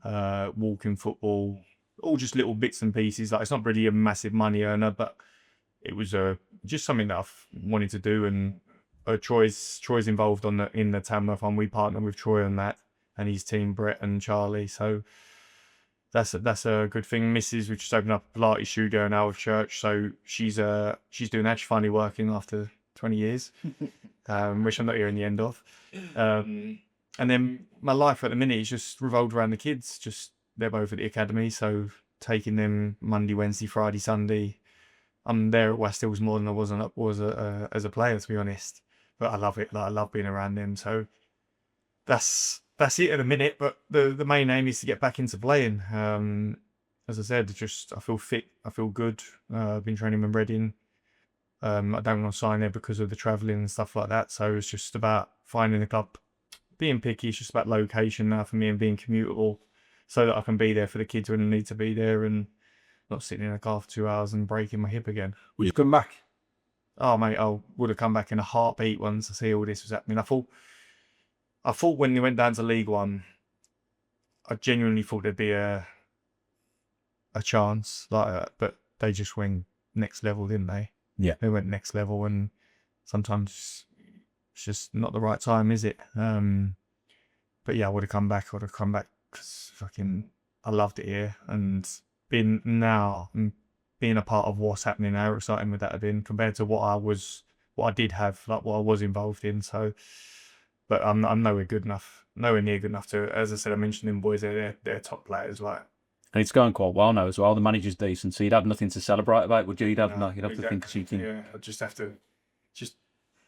Speaker 2: Walking football, all just little bits and pieces. Like, it's not really a massive money earner, but it was just something that I've wanted to do. And Troy's involved in the Tamworth one. We partner with Troy on that, and his team, Brett and Charlie. So that's a good thing. Mrs. we just opened up a Pilates studio in our church, so she's doing that. She's finally working after 20 years, which I'm not hearing the end of. And then my life at the minute is just revolved around the kids. Just they're both at the academy, so taking them Monday, Wednesday, Friday, Sunday. I'm there at West Hills more than I was as a player, to be honest. But I love it. Like, I love being around them. So that's it at the minute. But the main aim is to get back into playing. As I said, I feel fit. I feel good. I've been training in Reading. I don't want to sign there because of the travelling and stuff like that. So it's just about finding a club. Being picky, it's just about location now for me and being commutable, so that I can be there for the kids when they need to be there and not sitting in a car for 2 hours and breaking my hip again.
Speaker 1: Will you come back?
Speaker 2: Oh mate, I would have come back in a heartbeat once I see all this was happening. I thought when they went down to League One, I genuinely thought there'd be a chance like that, but they just went next level, didn't they?
Speaker 3: Yeah,
Speaker 2: they went next level, and sometimes it's just not the right time, is it? But yeah, I would have come back. Because I loved it here, and being a part of what's happening, how exciting would that have been compared to what I was involved in. So, but I'm nowhere near good enough to. As I said, I mentioned them boys, they're top players, like.
Speaker 3: and it's going quite well now as well. The manager's decent, so you'd have nothing to celebrate about, would you? You'd have to think of something.
Speaker 2: Yeah, I'd just have to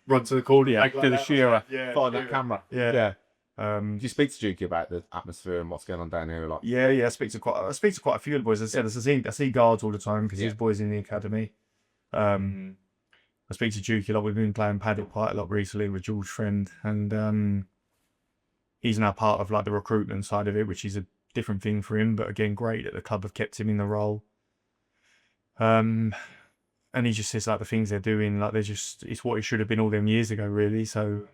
Speaker 2: run to the corner,
Speaker 1: Do the shearer, find that
Speaker 2: yeah.
Speaker 1: camera.
Speaker 2: Yeah.
Speaker 1: Do you speak to Juki about the atmosphere and what's going on down here a lot?
Speaker 2: Yeah. I speak to quite a few of the boys. As I said, I see guards all the time because there's boys in the academy. I speak to Juki a lot. We've been playing paddock quite a lot recently with George Friend, and he's now part of like the recruitment side of it, which is a different thing for him. But again, great that the club have kept him in the role. And he just says like the things they're doing, like it's what it should have been all them years ago, really. So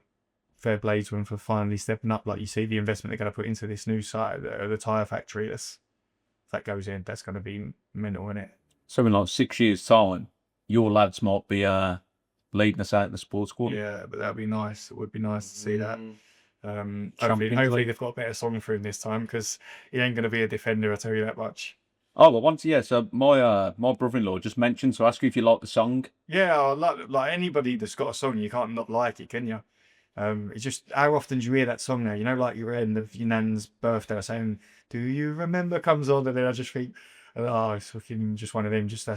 Speaker 2: fair play to them for finally stepping up. Like you see the investment they're going to put into this new site, the tyre factory. If that goes in, that's going to be mental, isn't it?
Speaker 3: So in like 6 years' time, your lads might be leading us out in the sports squad.
Speaker 2: Yeah, but that'd be nice. It would be nice to see that.
Speaker 3: Champions
Speaker 2: Hopefully
Speaker 3: League.
Speaker 2: they've got a better song for him this time, because he ain't going to be a defender, I tell you that much.
Speaker 3: Oh, well, once, yeah, so my brother-in-law just mentioned to ask you if you like the song.
Speaker 2: Yeah, like anybody that's got a song, you can't not like it, can you? It's just, how often do you hear that song now? You know, like you're end of your nan's birthday, saying, "Do you remember?" comes on, and then I just think, oh, it's fucking just one of them. Just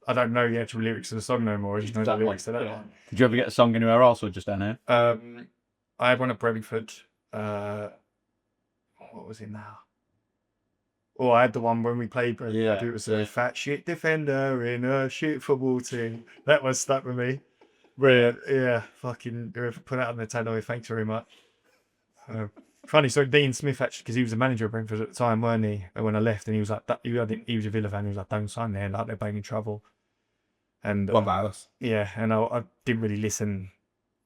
Speaker 2: I don't know the actual lyrics of the song no more. I just know the lyrics to that one.
Speaker 3: Did you ever get a song anywhere else or just down here?
Speaker 2: I had one at Brentford. What was it now? Oh, I had the one when we played Brentford.
Speaker 3: Yeah,
Speaker 2: It was a fat shit defender in a shit football team. That one stuck with me. Brilliant. Yeah, fucking whoever put that on the tannoy, thanks very much. Funny, so Dean Smith, actually, because he was the manager of Brentford at the time, weren't he? And when I left, and he was like, he was a Villa fan, he was like, "Don't sign there, like they're banging trouble." And
Speaker 1: What about us?
Speaker 2: yeah, and I didn't really listen.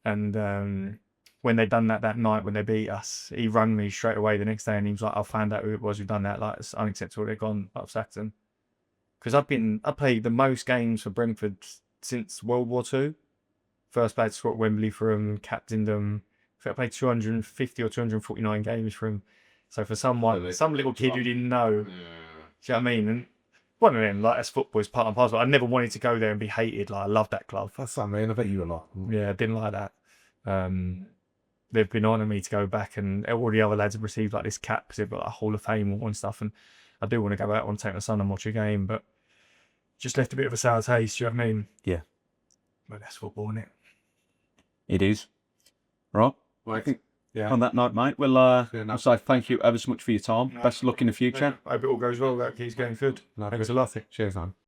Speaker 2: And when they done that night when they beat us, he rang me straight away the next day, and he was like, "I found out who it was who done that. Like, it's unacceptable. They're gone. I've sacked them." Because I played the most games for Brentford since World War II. First played squad at Wembley for him, captained them. I think I played 250 or 249 games for him. So for some little kid who didn't know, do you know what I mean? And one of them, like, as football is part and parcel. I never wanted to go there and be hated. Like, I love that club.
Speaker 1: That's what I mean. I bet you a lot.
Speaker 2: Yeah, I didn't like that. They've been on me to go back, and all the other lads have received like this cap because they've got like Hall of Fame and stuff. And I do want to go out and take my son and watch a game, but just left a bit of a sour taste. Do you know what I mean?
Speaker 3: Yeah.
Speaker 2: But that's football, isn't it?
Speaker 3: It is. Right.
Speaker 1: Well, I think, yeah.
Speaker 3: On that note, mate, we'll say thank you ever so much for your time. Best of luck in the future.
Speaker 2: I hope it all goes well. That keeps going good.
Speaker 1: No,
Speaker 2: Thanks a lot.
Speaker 1: Cheers, man.